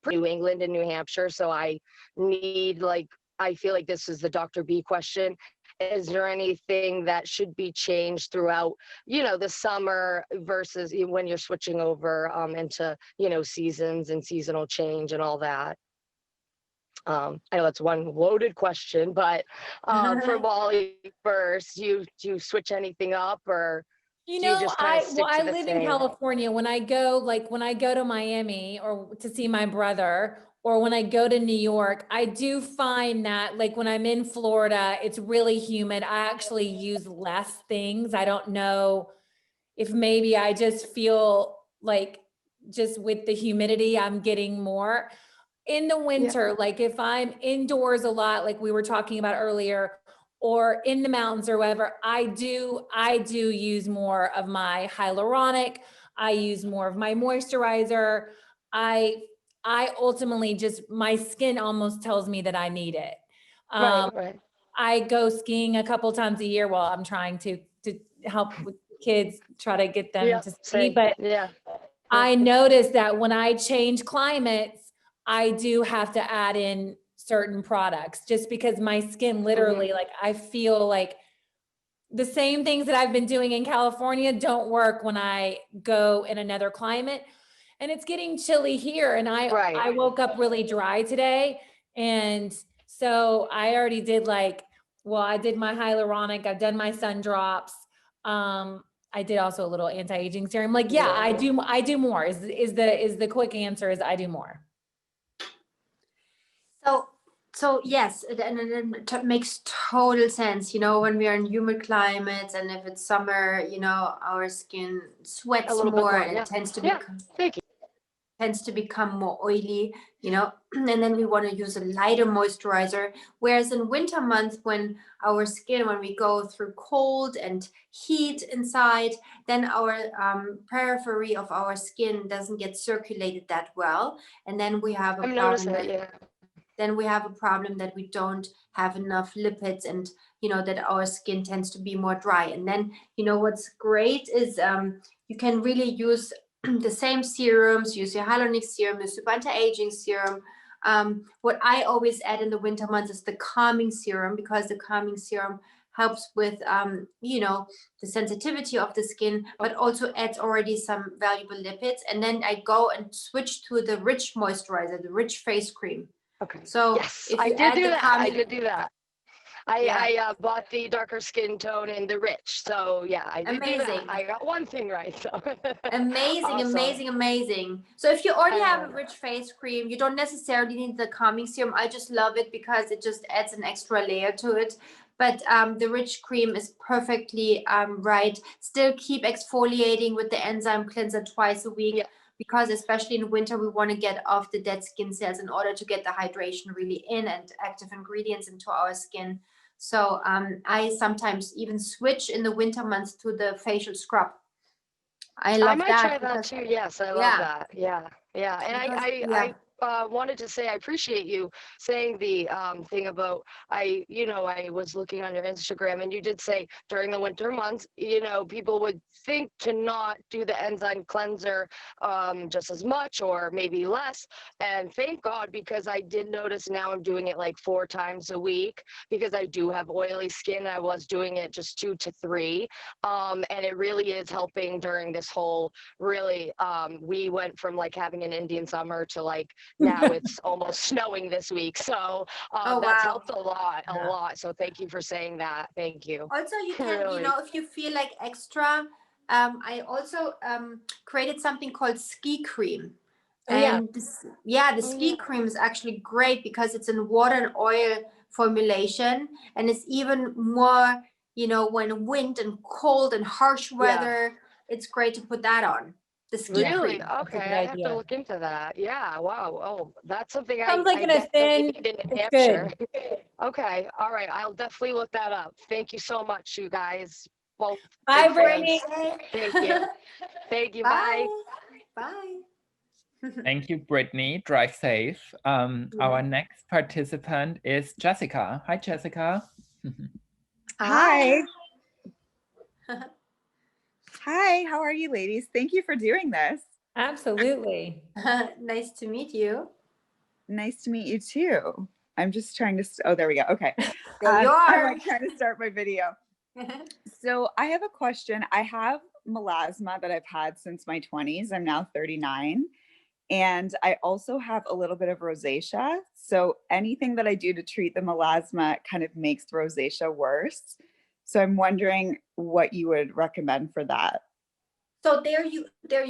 New England and New Hampshire. So I feel like this is the Dr. B question. Is there anything that should be changed throughout, the summer versus when you're switching over into, seasons and seasonal change and all that? I know that's one loaded question, but for Molly first, do you switch anything up, or
I live in California. When I go to Miami or to see my brother, or when I go to New York, I do find that like when I'm in Florida, it's really humid. I actually use less things. I don't know if maybe I just feel like just with the humidity, I'm getting more. In the winter, like if I'm indoors a lot, like we were talking about earlier, or in the mountains or whatever, I do use more of my hyaluronic. I use more of my moisturizer. I ultimately just, my skin almost tells me that I need it.
Right.
I go skiing a couple times a year while I'm trying to help with kids, try to get them to ski.
Same.
But
Yeah.
I noticed that when I change climates, I do have to add in certain products just because my skin literally, like, I feel like the same things that I've been doing in California don't work when I go in another climate. And it's getting chilly here. And I woke up really dry today. And so I already did I did my hyaluronic, I've done my sun drops. I did also a little anti-aging serum. Like, yeah, I do more is the quick answer is I do more.
So yes, and it makes total sense. You know, when we are in humid climates and if it's summer, you know, our skin sweats more and it tends to become more oily, you know, and then we want to use a lighter moisturizer. Whereas in winter months, when we go through cold and heat inside, then our periphery of our skin doesn't get circulated that well. And then we have a problem. Then we have a problem that we don't have enough lipids and, you know, that our skin tends to be more dry. And then, you know, what's great is you can really use the same serums, use your hyaluronic serum, use your anti-aging serum. What I always add in the winter months is the calming serum, because the calming serum helps with, you know, the sensitivity of the skin, but also adds already some valuable lipids. And then I go and switch to the rich moisturizer, the rich face cream.
Okay.
So
yes, I did do that. I bought the darker skin tone and the rich. So yeah, I did do that. I got one thing right. So.
Amazing. So if you already have a rich face cream, you don't necessarily need the calming serum. I just love it because it just adds an extra layer to it. But the rich cream is perfectly right. Still keep exfoliating with the enzyme cleanser twice a week. Because especially in winter, we want to get off the dead skin cells in order to get the hydration really in and active ingredients into our skin. So I sometimes even switch in the winter months to the facial scrub. I might
try that too. Yes, I love that. Yeah. And I wanted to say I appreciate you saying the thing about I was looking on your Instagram and you did say during the winter months, you know, people would think to not do the enzyme cleanser just as much or maybe less. And thank God, because I did notice now I'm doing it like 4 times a week because I do have oily skin. I was doing it just 2 to 3. And it really is helping during this whole really we went from like having an Indian summer to like now it's almost snowing this week. So that's helped a lot. So thank you for saying that. Thank you.
Also, you can, really. You know, if you feel like extra, I also created something called ski cream. And the ski cream is actually great because it's in water and oil formulation. And it's even more, you know, when wind and cold and harsh weather, it's great to put that on. The ski cream.
Okay, I have to look into that. Yeah, wow. Oh, that's something I
like in a thin.
need in New Hampshire. Okay, all right. I'll definitely look that up. Thank you so much, you guys. Well,
bye, Brittany.
Thank you. Thank you. Bye.
Bye.
Thank you, Brittany. Drive safe. Our next participant is Jessica. Hi, Jessica.
Hi. Hi, how are you ladies? Thank you for doing this.
Absolutely.
Nice to meet you.
Nice to meet you too. I'm just trying to, oh, there we go. Okay.
There you are.
I'm like trying to start my video. So I have a question. I have melasma that I've had since my 20s. I'm now 39. And I also have a little bit of rosacea. So anything that I do to treat the melasma kind of makes the rosacea worse. So I'm wondering what you would recommend for that.
So there you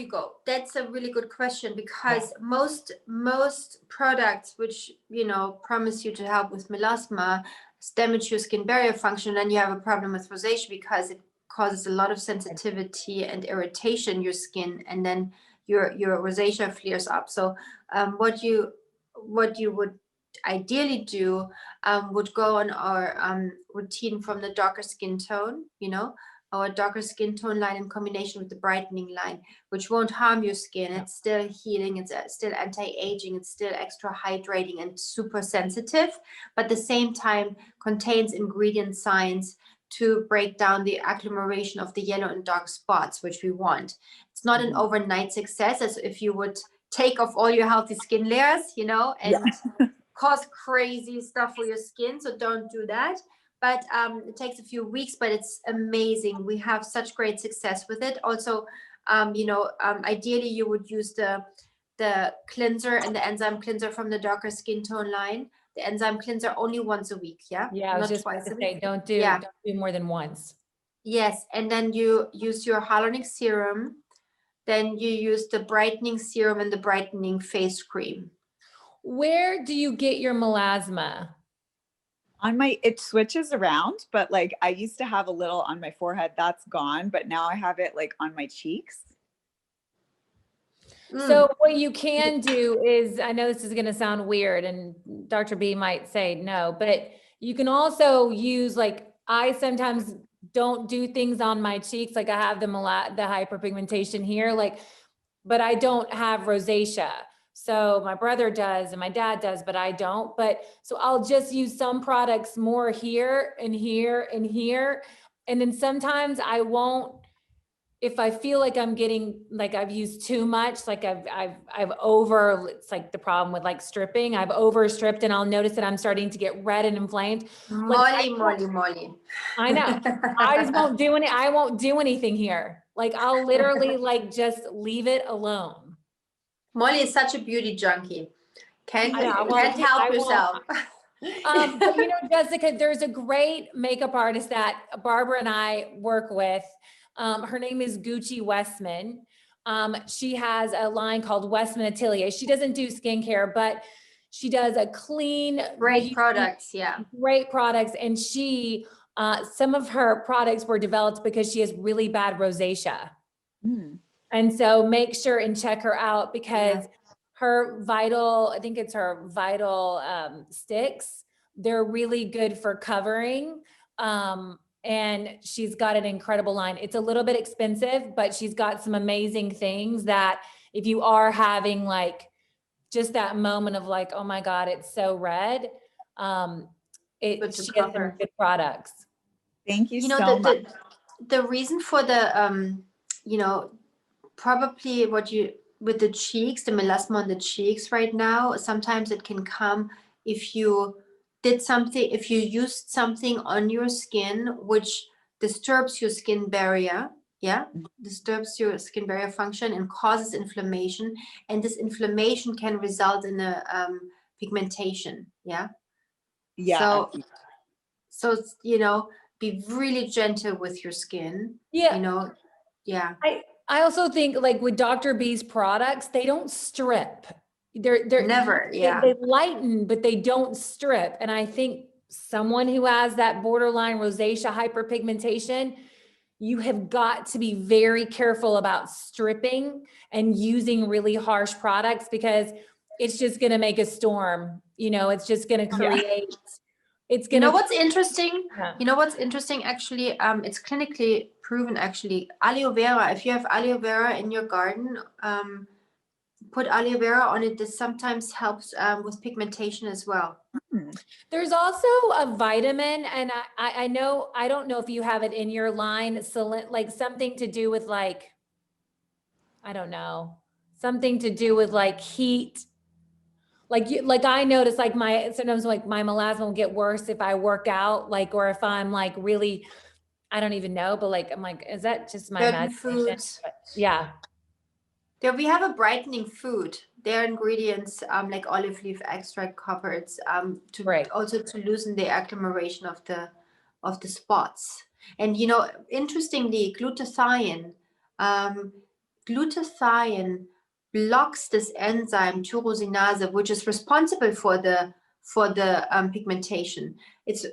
go. That's a really good question because most products which, you know, promise you to help with melasma damage your skin barrier function, and you have a problem with rosacea because it causes a lot of sensitivity and irritation in your skin, and then your rosacea flares up. So what you would ideally do would go on our routine from the darker skin tone, you know, our darker skin tone line in combination with the brightening line, which won't harm your skin. It's still healing, it's still anti-aging, it's still extra hydrating and super sensitive, but at the same time contains ingredient science to break down the agglomeration of the yellow and dark spots, which we want. It's not an overnight success, as if you would take off all your healthy skin layers, you know, and cause crazy stuff for your skin. So don't do that. But it takes a few weeks, but it's amazing. We have such great success with it. Also, you know, ideally you would use the cleanser and the enzyme cleanser from the darker skin tone line. The enzyme cleanser only once a week, yeah?
Yeah, I was
Not
just
twice
about
a
to say,
week.
don't do more than once.
Yes, and then you use your hyaluronic serum. Then you use the brightening serum and the brightening face cream.
Where do you get your melasma?
On my, it switches around, but like I used to have a little on my forehead, that's gone, but now I have it like on my cheeks.
So what you can do is, I know this is going to sound weird and Dr. B might say no, but you can also use, like, I sometimes don't do things on my cheeks. Like I have the hyperpigmentation here, like, but I don't have rosacea. So my brother does and my dad does, but I don't. But so I'll just use some products more here and here and here. And then sometimes I won't, if I feel like I'm getting, like I've used too much, like I've over, it's like the problem with like stripping, I've over stripped and I'll notice that I'm starting to get red and inflamed.
Molly.
I know. I just won't do I won't do anything here. Like I'll literally like just leave it alone.
Molly is such a beauty junkie. Can't help
I
yourself.
But you know, Jessica, there's a great makeup artist that Barbara and I work with. Her name is Gucci Westman. She has a line called Westman Atelier. She doesn't do skincare, but she does a clean,
Great products, yeah.
Great products. And she, some of her products were developed because she has really bad rosacea. And so make sure and check her out because her Vital, I think it's her Vital sticks, they're really good for covering. And she's got an incredible line. It's a little bit expensive, but she's got some amazing things that if you are having like just that moment of like, oh my God, it's so red. She has some good products.
Thank you so much.
The reason for the, you know, probably with the cheeks, the melasma on the cheeks right now, sometimes it can come if you did something, if you used something on your skin which disturbs your skin barrier, disturbs your skin barrier function and causes inflammation, and this inflammation can result in a pigmentation. So you know, be really gentle with your skin. You know,
I also think like with Dr. B's products, they don't strip. They're
never,
they lighten, but they don't strip. And I think someone who has that borderline rosacea hyperpigmentation, you have got to be very careful about stripping and using really harsh products because it's just going to make a storm. You know, it's just going to create, it's going to.
You know what's interesting? You know what's interesting actually? It's clinically proven actually. Aloe vera, if you have aloe vera in your garden, put aloe vera on it. This sometimes helps with pigmentation as well.
There's also a vitamin, and I know, I don't know if you have it in your line, like something to do with like, I don't know, something to do with like heat. Like I notice like sometimes like my melasma will get worse if I work out, like, or if I'm like really, I don't even know, but like, I'm like, is that just my imagination? Yeah.
There we have a brightening food. Their ingredients like olive leaf extract covered also to loosen the agglomeration of the spots. And you know, interestingly, glutathione blocks this enzyme tyrosinase, which is responsible for the pigmentation. It's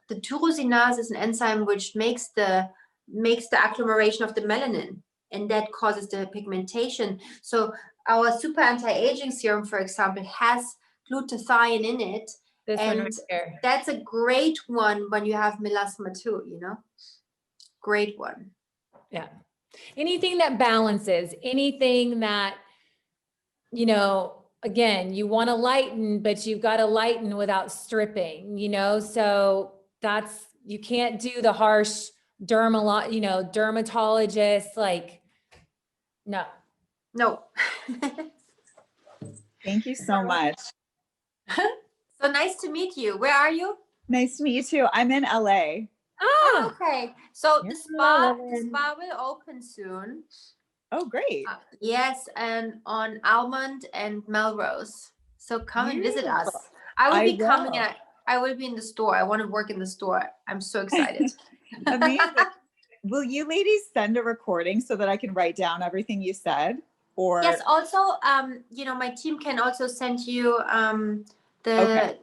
the tyrosinase is an enzyme which makes the agglomeration of the melanin, and that causes the pigmentation. So our super anti-aging serum, for example, has glutathione in it.
This one right
And
here.
that's a great one when you have melasma too, you know, great one.
Yeah. Anything that balances, anything that, you know, again, you want to lighten, but you've got to lighten without stripping, you know, so that's, you can't do the harsh dermatologist, like, no.
No.
Thank you so much.
So nice to meet you. Where are you?
Nice to meet you too. I'm in LA.
Oh, okay. So
Yeah.
the spa will open soon.
Oh, great.
Yes, and on Almond and Melrose. So come and visit us.
Beautiful.
I will
I
be coming.
will.
I will be in the store. I want to work in the store. I'm so excited.
Amazing. Will you ladies send a recording so that I can write down everything you said? Or
Yes. Also, you know, my team can also send you the.
Okay.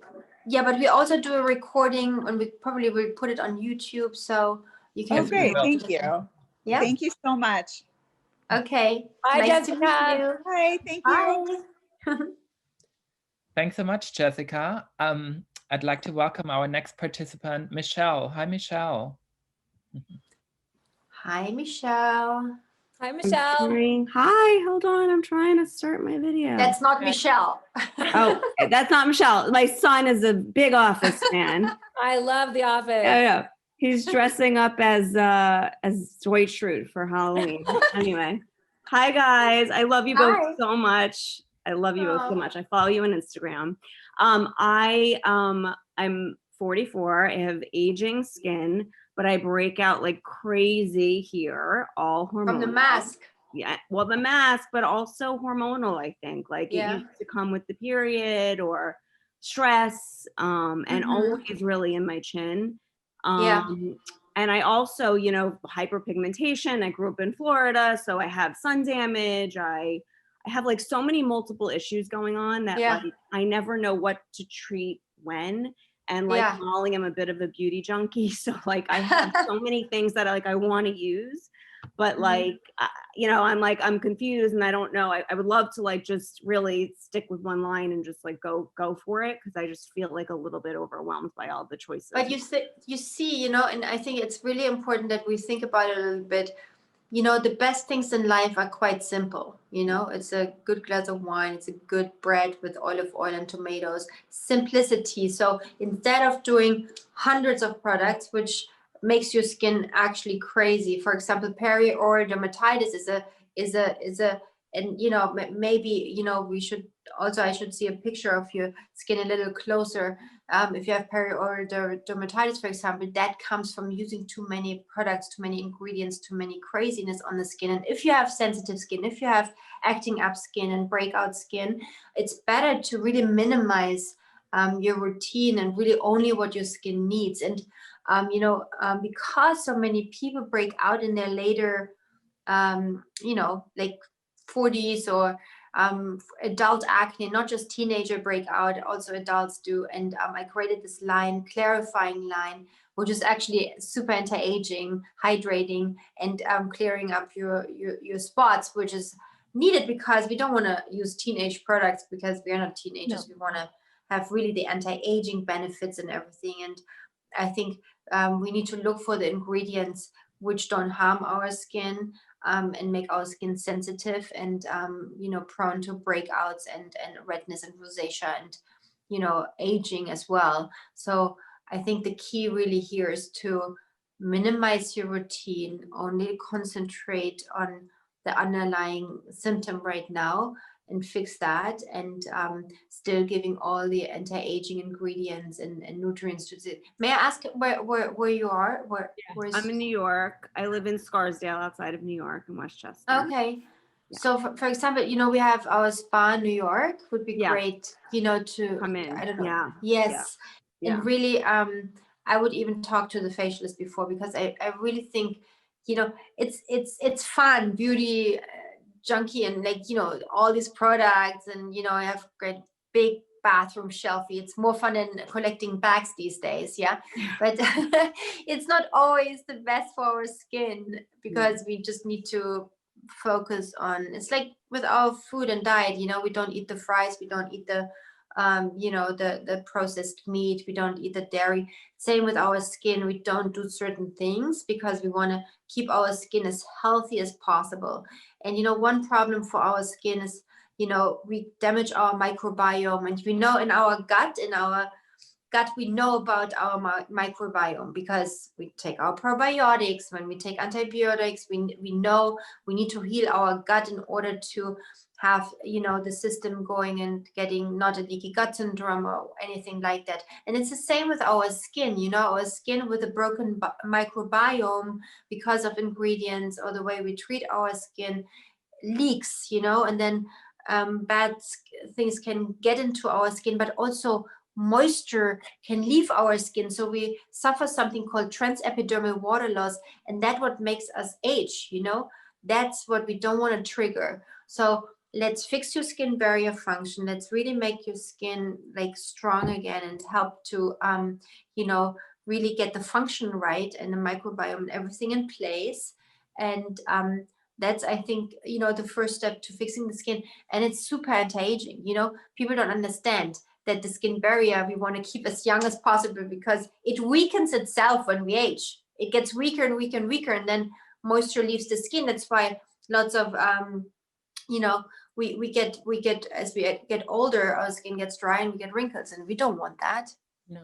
Yeah, but we also do a recording, and we probably will put it on YouTube, so you can.
Oh,
Yes, we
great.
will.
Thank you.
Yeah.
Thank you so much.
Okay.
Bye,
Nice to meet
Jessica.
you.
Hi. Thank you.
Bye.
Thanks so much, Jessica. I'd like to welcome our next participant, Michelle. Hi, Michelle.
Hi, Michelle.
Hi, Michelle.
Hi, hold on. I'm trying to start my video.
That's not Michelle.
Oh, that's not Michelle. My son is a big Office fan.
I love The Office.
Yeah. He's dressing up as Dwight Schrute for Halloween. Anyway, hi guys. I love you both
Hi.
so much. I love you both so
Aw.
much. I follow you on Instagram. I'm 44. I have aging skin, but I break out like crazy here, all hormonal.
From the mask.
Yeah, well, the mask, but also hormonal, I think. Like
Yeah.
it used to come with the period or stress, and
Mhm.
always really in my chin.
Yeah.
And I also, you know, hyperpigmentation. I grew up in Florida, so I have sun damage. I have like so many multiple issues going on that
Yeah.
like I never know what to treat when. And like
Yeah.
Molly, I'm a bit of a beauty junkie, so like I have so many things that I want to use, but
Mhm.
like you know, I'm confused and I don't know. I would love to like just really stick with one line and just like go for it, because I just feel like a little bit overwhelmed by all the choices.
But you see, you know, and I think it's really important that we think about it a little bit. You know, the best things in life are quite simple. You know, it's a good glass of wine, it's a good bread with olive oil and tomatoes. Simplicity. So instead of doing hundreds of products, which makes your skin actually crazy. For example, peri-oral dermatitis is a and you know, maybe, you know, I should see a picture of your skin a little closer. If you have peri-oral dermatitis, for example, that comes from using too many products, too many ingredients, too many craziness on the skin. And if you have sensitive skin, if you have acting up skin and breakout skin, it's better to really minimize your routine and really only what your skin needs. And you know, because so many people break out in their later, you know, like 40s or adult acne, not just teenager breakout, also adults do. And I created this line, clarifying line, which is actually super anti-aging, hydrating, and clearing up your spots, which is needed because we don't want to use teenage products because we are not teenagers. No. We want to have really the anti-aging benefits and everything. And I think we need to look for the ingredients which don't harm our skin, and make our skin sensitive and you know, prone to breakouts and redness and rosacea and, you know, aging as well. So I think the key really here is to minimize your routine, only concentrate on the underlying symptom right now and fix that, and still giving all the anti-aging ingredients and nutrients to it. May I ask where you are? Where is...
I'm in New York. I live in Scarsdale outside of New York in Westchester.
Okay.
Yeah.
So for example, you know, we have our spa in New York. Would be great, you know, to
come in.
I don't know.
Yeah.
Yes.
Yeah.
And really, I would even talk to the facialist before, because I really think, you know, it's fun, beauty junkie, and like, you know, all these products, and you know, I have great big bathroom shelfie. It's more fun than collecting bags these days. Yeah. But it's not always the best for our skin, because we just need to focus on, it's like with our food and diet, you know, we don't eat the fries, we don't eat the you know, the processed meat. We don't eat the dairy. Same with our skin. We don't do certain things because we want to keep our skin as healthy as possible. And, you know, one problem for our skin is, you know, we damage our microbiome. And we know in our gut, we know about our microbiome because we take our probiotics. When we take antibiotics, we know we need to heal our gut in order to have, you know, the system going and getting not a leaky gut syndrome or anything like that. And it's the same with our skin. You know, our skin with a broken microbiome because of ingredients or the way we treat our skin leaks, you know, and then bad things can get into our skin, but also moisture can leave our skin. So we suffer something called transepidermal water loss, and that's what makes us age, you know. That's what we don't want to trigger. So let's fix your skin barrier function. Let's really make your skin like strong again and help to you know, really get the function right and the microbiome and everything in place. And that's, I think, you know, the first step to fixing the skin. And it's super anti-aging. You know, people don't understand that the skin barrier we want to keep as young as possible because it weakens itself when we age. It gets weaker and weaker and weaker, and then moisture leaves the skin. That's why lots of you know, we get as we get older, our skin gets dry and we get wrinkles, and we don't want that.
No.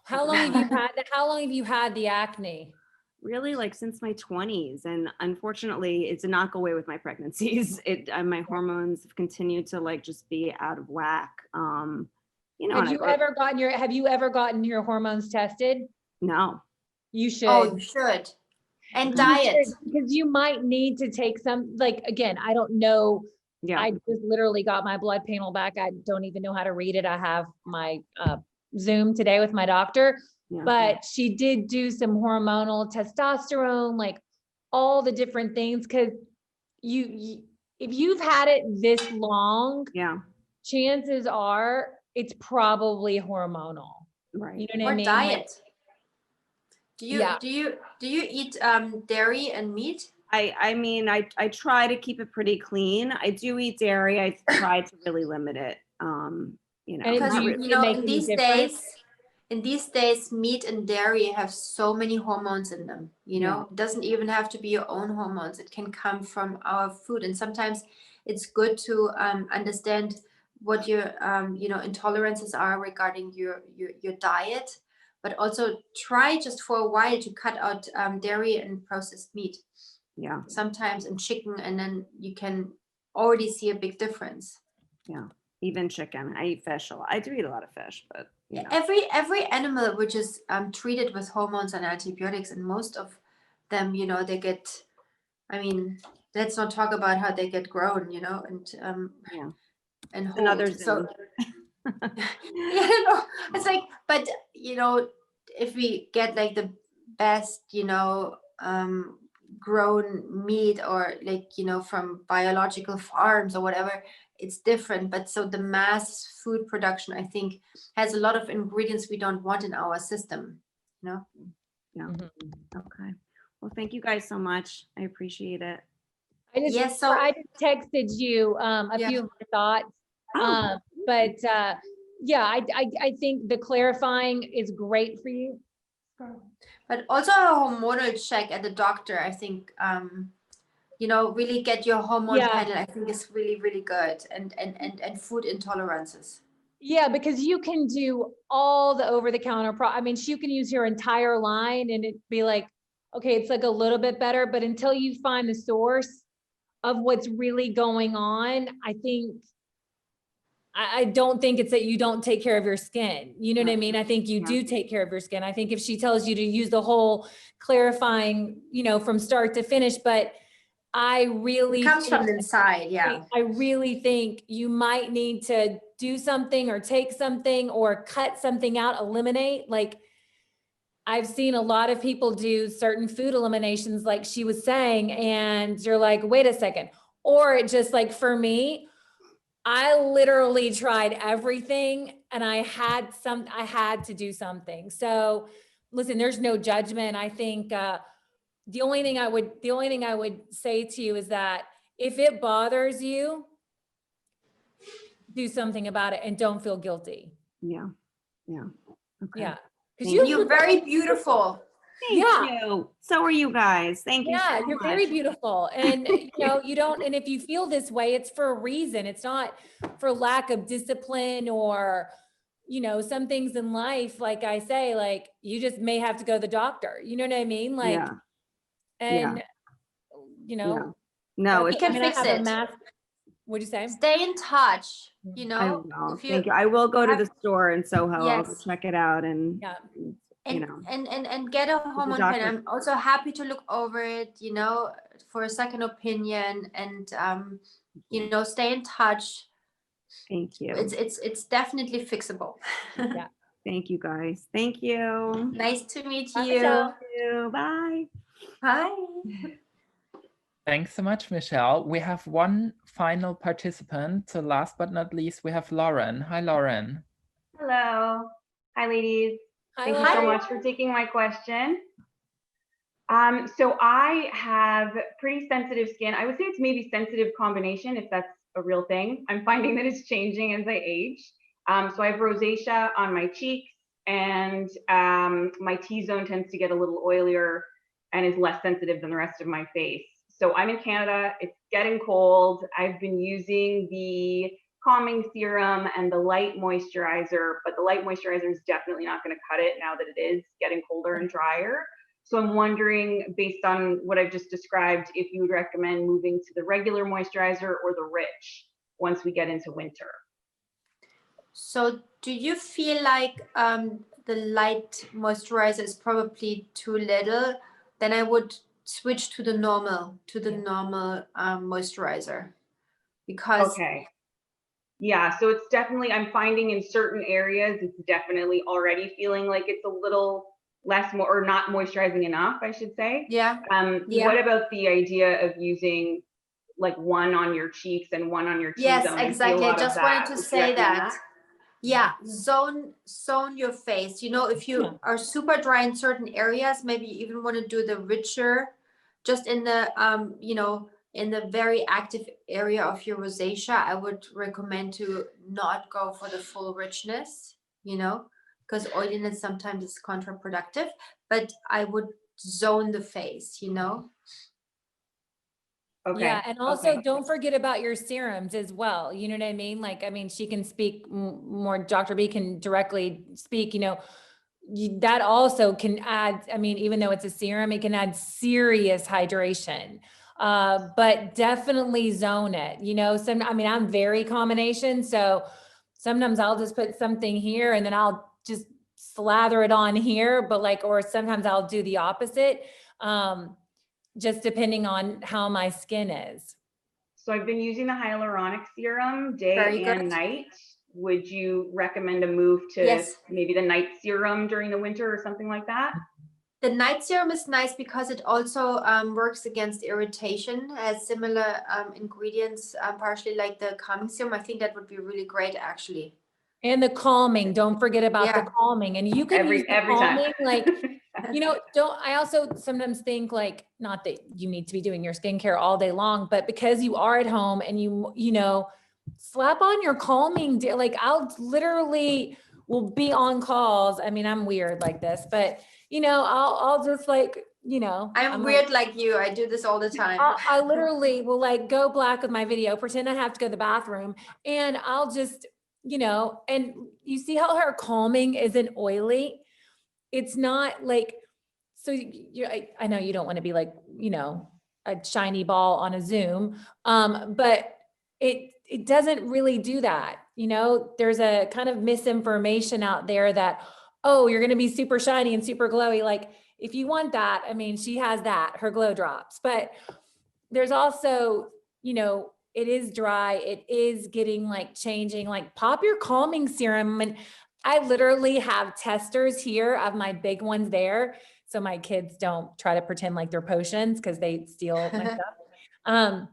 How long have you had the acne?
Really, like since my 20s, and unfortunately it did not go away with my pregnancies. My hormones have continued to like just be out of whack. You know,
Have you ever gotten your hormones tested?
No.
You should.
Oh, you should. And diet.
Because you might need to take some, like, again, I don't know.
Yeah.
I just literally got my blood panel back. I don't even know how to read it. I have my Zoom today with my doctor, but she did do some hormonal testosterone, like all the different things. Cause if you've had it this long, chances are it's probably hormonal.
Right.
You know what I mean?
Diet.
Like,
do you eat dairy and meat?
I mean, I try to keep it pretty clean. I do eat dairy. I try to really limit it. You know,
because
you
know,
make
in these days, meat and dairy have so many hormones in them. You know, it doesn't even have to be your own hormones. It can come from our food, and sometimes it's good to understand what your you know, intolerances are regarding your diet, but also try just for a while to cut out dairy and processed meat.
Yeah.
Sometimes in chicken, and then you can already see a big difference.
Yeah. Even chicken. I eat fish a lot. I do eat a lot of fish, but you know.
Every animal which is treated with hormones and antibiotics, and most of them, you know, they get, I mean, let's not talk about how they get grown, you know, and
others.
So you know, it's like, but you know, if we get like the best, you know, grown meat, or like, you know, from biological farms or whatever, it's different. But so the mass food production, I think, has a lot of ingredients we don't want in our system, you know.
Okay, well, thank you guys so much. I appreciate it.
I just texted you a few of my thoughts. But yeah, I think the clarifying is great for you.
But also a hormonal check at the doctor, I think, you know, really get your hormone panel, I think is really, really good. And food intolerances.
Yeah, because you can do all the over-the-counter I mean, you can use your entire line and it'd be like, okay, it's like a little bit better, but until you find the source of what's really going on, I don't think it's that you don't take care of your skin. You know what I mean? I think you do take care of your skin. I think if she tells you to use the whole clarifying, you know, from start to finish, but I really
comes from inside. Yeah.
I really think you might need to do something or take something or cut something out, eliminate. Like I've seen a lot of people do certain food eliminations, like she was saying, and you're like, wait a second. Or it just like for me, I literally tried everything and I had to do something. So listen, there's no judgment. I think the only thing I would say to you is that if it bothers you, do something about it and don't feel guilty.
Yeah. Yeah. Okay.
Yeah. Because
Thank
You're very beautiful.
Thank
Yeah.
you. So are you guys. Thank you
Yeah,
so
you're
much.
very beautiful. And you know, you don't, and if you feel this way, it's for a reason. It's not for lack of discipline or, you know, some things in life, like I say, like you just may have to go to the doctor. You know what I mean? Like,
Yeah.
and you know,
Yeah. No,
that's-
We can
I mean, I
fix
have a
it.
mask. What'd you say?
Stay in touch, you
I
know.
will.
If
Thank you. I will go to
have-
the store in Soho. I'll go
Yes.
check it out and
Yeah.
and,
know.
and get a hormone
doctor-
pen. I'm also happy to look over it, you know, for a second opinion, and you know, stay in touch.
Thank you.
It's definitely fixable.
Yeah.
Thank you guys. Thank you.
Nice to meet
Bye,
you.
Michelle.
Thank you. Bye.
Bye.
Thanks so much, Michelle. We have one final participant. So last but not least, we have Lauren. Hi, Lauren.
Hello. Hi, ladies.
Hi,
Thank you so
Lauren.
much for taking my question. So I have pretty sensitive skin. I would say it's maybe sensitive combination, if that's a real thing. I'm finding that it's changing as I age. So I have rosacea on my cheeks, and my T-zone tends to get a little oilier and is less sensitive than the rest of my face. So I'm in Canada, it's getting cold. I've been using the calming serum and the light moisturizer, but the light moisturizer is definitely not going to cut it now that it is getting colder and drier. So I'm wondering, based on what I've just described, if you would recommend moving to the regular moisturizer or the rich once we get into winter.
So do you feel like the light moisturizer is probably too little? Then I would switch to the normal moisturizer, because
Okay. Yeah, so it's definitely, I'm finding in certain areas, it's definitely already feeling like it's a little less or not moisturizing enough, I should say.
yeah.
What about the idea of using like one on your cheeks and one on your T-zone?
Yes,
I see a
exactly. I
lot of
just wanted
that.
to
Would you
say
recommend
that. Yeah, zone your face. You know, if you are super dry in certain areas, maybe you even want to do the richer, just in the you know, in the very active area of your rosacea. I would recommend to not go for the full richness, you know, because oiliness sometimes is counterproductive. But I would zone the face, you know.
Okay.
Yeah, and also
okay.
don't forget about your serums as well. You know what I mean? Like, I mean, she can speak more, Dr. B can directly speak, you know, that also can add, I mean, even though it's a serum, it can add serious hydration. But definitely zone it, you know, I mean, I'm very combination. So sometimes I'll just put something here and then I'll just slather it on here, but like, or sometimes I'll do the opposite. Just depending on how my skin is.
So I've been using the hyaluronic serum
Very
day
good.
and night. Would you recommend a move to
Yes.
maybe the night serum during the winter or something like that?
The night serum is nice because it also works against irritation, has similar ingredients, partially like the calming serum. I think that would be really great, actually.
And the calming, don't forget about the calming. And you can use the
every
calming,
time.
like, you know, I also sometimes think like, not that you need to be doing your skincare all day long, but because you are at home and you know, slap on your calming, like I'll literally will be on calls. I mean, I'm weird like this, but you know, I'll just like, you know,
I'm weird like you. I do this all the time.
I literally will like go black with my video, pretend I have to go to the bathroom, and I'll just, you know, and you see how her calming isn't oily. It's not like, so I know you don't want to be like, you know, a shiny ball on a Zoom, but it doesn't really do that. You know, there's a kind of misinformation out there that, oh, you're going to be super shiny and super glowy. Like if you want that, I mean, she has that, her glow drops, but there's also, you know, it is dry. It is getting like changing, like pop your calming serum. And I literally have testers here of my big ones there. So my kids don't try to pretend like they're potions because they steal my stuff.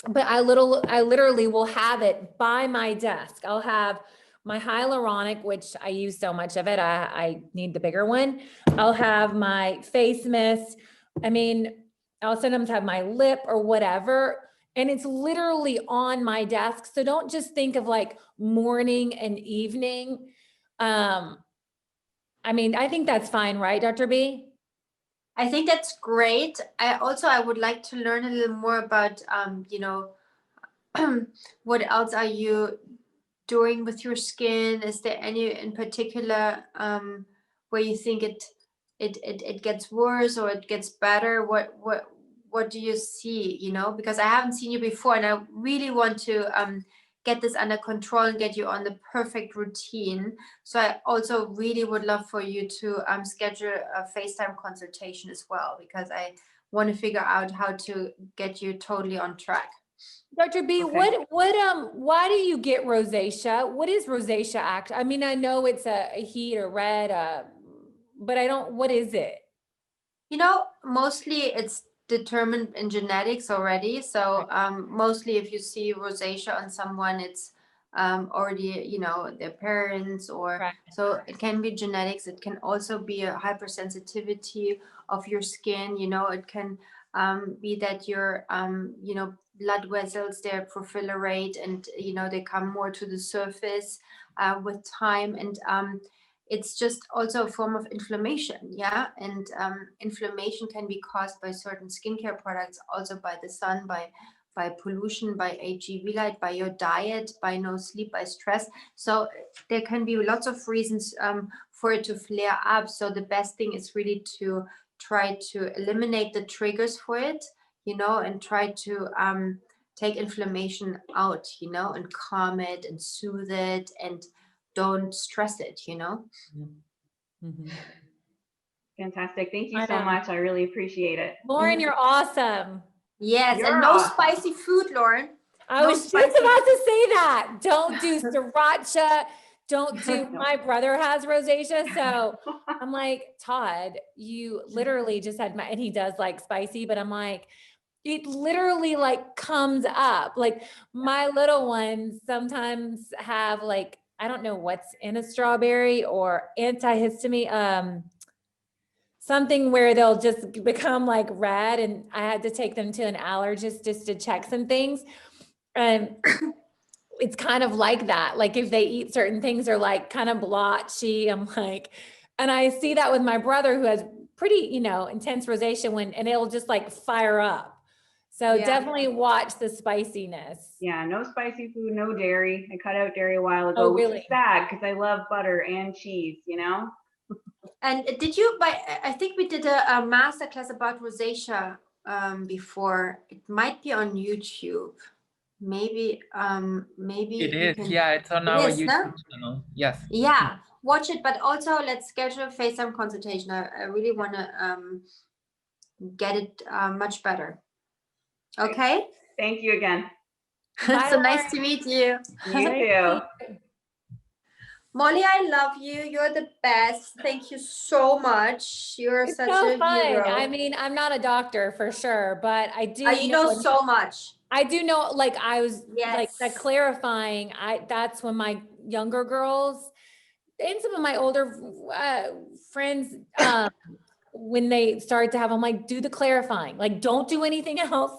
But I literally will have it by my desk. I'll have my hyaluronic, which I use so much of it. I need the bigger one. I'll have my face mist. I mean, I'll sometimes have my lip or whatever. and it's literally on my desk. So don't just think of like morning and evening. I mean, I think that's fine, right, Dr. B?
I think that's great. I would like to learn a little more about, you know, what else are you doing with your skin? Is there any in particular where you think it gets worse or it gets better? What do you see? You know, because I haven't seen you before, and I really want to get this under control and get you on the perfect routine. So I also really would love for you to schedule a FaceTime consultation as well, because I want to figure out how to get you totally on track.
Dr. B,
Okay.
why do you get rosacea? What is rosacea I mean, I know it's a heat or red, but I don't, what is it?
You know, mostly it's determined in genetics already. So mostly if you see rosacea on someone, it's already, you know, their parents or
Right.
so it can be genetics. It can also be a hypersensitivity of your skin. You know, it can be that your, you know, blood vessels, they proliferate and, you know, they come more to the surface with time. And it's just also a form of inflammation, yeah? And inflammation can be caused by certain skincare products, also by the sun, by pollution, by UV light, by your diet, by no sleep, by stress. So there can be lots of reasons for it to flare up. So the best thing is really to try to eliminate the triggers for it, you know, and try to take inflammation out, you know, and calm it and soothe it and don't stress it, you know.
Mhm.
Fantastic. Thank you
I
so
know.
much. I really appreciate it.
Lauren, you're awesome.
Yes,
You're
and no
awesome.
spicy food, Lauren.
I
No
was just
spicy-
about to say that. Don't do sriracha. Don't do,
No.
my brother has rosacea. So I'm like, Todd, you literally just had and he does like spicy, but I'm like, it literally like comes up. Like my little ones sometimes have like, I don't know what's in a strawberry or antihistamine, something where they'll just become like red, and I had to take them to an allergist just to check some things. And it's kind of like that. Like if they eat certain things, they're like kind of blotchy. I'm like, and I see that with my brother who has pretty, you know, intense rosacea and it'll just like fire up. So
Yeah.
definitely watch the spiciness.
Yeah, no spicy food, no dairy. I cut out dairy a while ago,
Oh,
which
really?
is sad because I love butter and cheese, you know?
And did you I think we did a masterclass about rosacea before. It might be on YouTube. Maybe maybe
It
you
is,
can.
yeah, it's on
It
our
is, no?
YouTube channel. Yes.
Yeah, watch it, but also let's schedule a FaceTime consultation. I really want to get it much better. Okay.
Thank you again.
Bye,
So
Lauren.
nice to meet you.
You too.
Molly, I love you. You're the best. Thank you so much. You're
It's
such
so
a
fun.
hero.
I mean, I'm not a doctor for sure, but I do
You know
when-
so much.
I do know, like I was like
Yes.
that clarifying. That's when my younger girls and some of my older friends, when they start to have, I'm like, do the clarifying, like don't do anything else.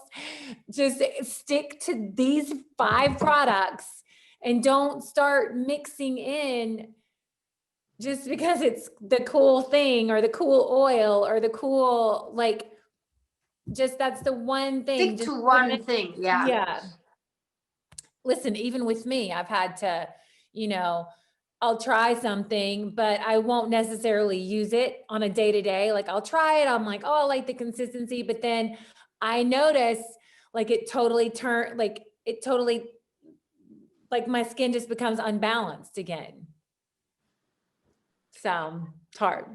Just stick to these 5 products and don't start mixing in just because it's the cool thing or the cool oil or the cool, like, just that's the one thing.
Stick
Just
to one thing. Yeah.
Yeah. Listen, even with me, I've had to, you know, I'll try something, but I won't necessarily use it on a day-to-day. Like I'll try it. I'm like, oh, I like the consistency. But then I notice like it totally like my skin just becomes unbalanced again. So it's hard.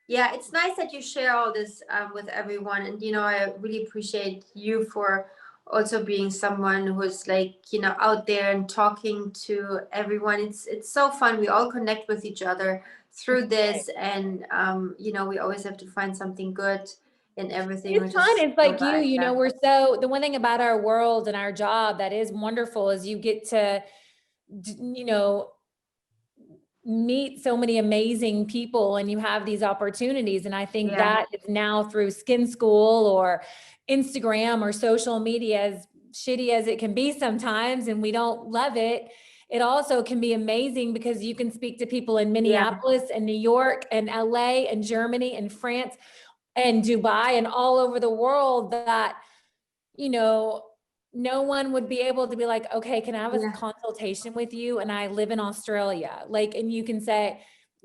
Yeah, it's nice that you share all this with everyone. And, you know, I really appreciate you for also being someone who's like, you know, out there and talking to everyone. It's so fun. We all connect with each other through this. And, you know, we always have to find something good in everything.
It's fun. It's like you know, the one thing about our world and our job that is wonderful is you get to, you know, meet so many amazing people and you have these opportunities. And I think that is now through Skin School or Instagram or social media has shitty as it can be sometimes and we don't love it, it also can be amazing because you can speak to people in Minneapolis and New York and LA and Germany and France and Dubai and all over the world that, you know, no one would be able to be like, okay, can I have a consultation with you? And I live in Australia. Like, and you can say,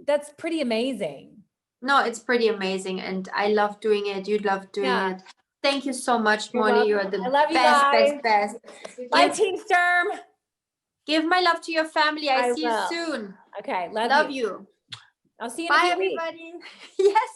that's pretty amazing.
No, it's pretty amazing. And I love doing it. You love doing it. Thank you so much, Molly. You are the
I love you
best,
guys.
best.
Bye, Team Sturm.
Give my love to your family. I see
will.
you soon.
Okay,
Love you.
I'll see you in a
Bye,
few weeks.
everybody. Yes.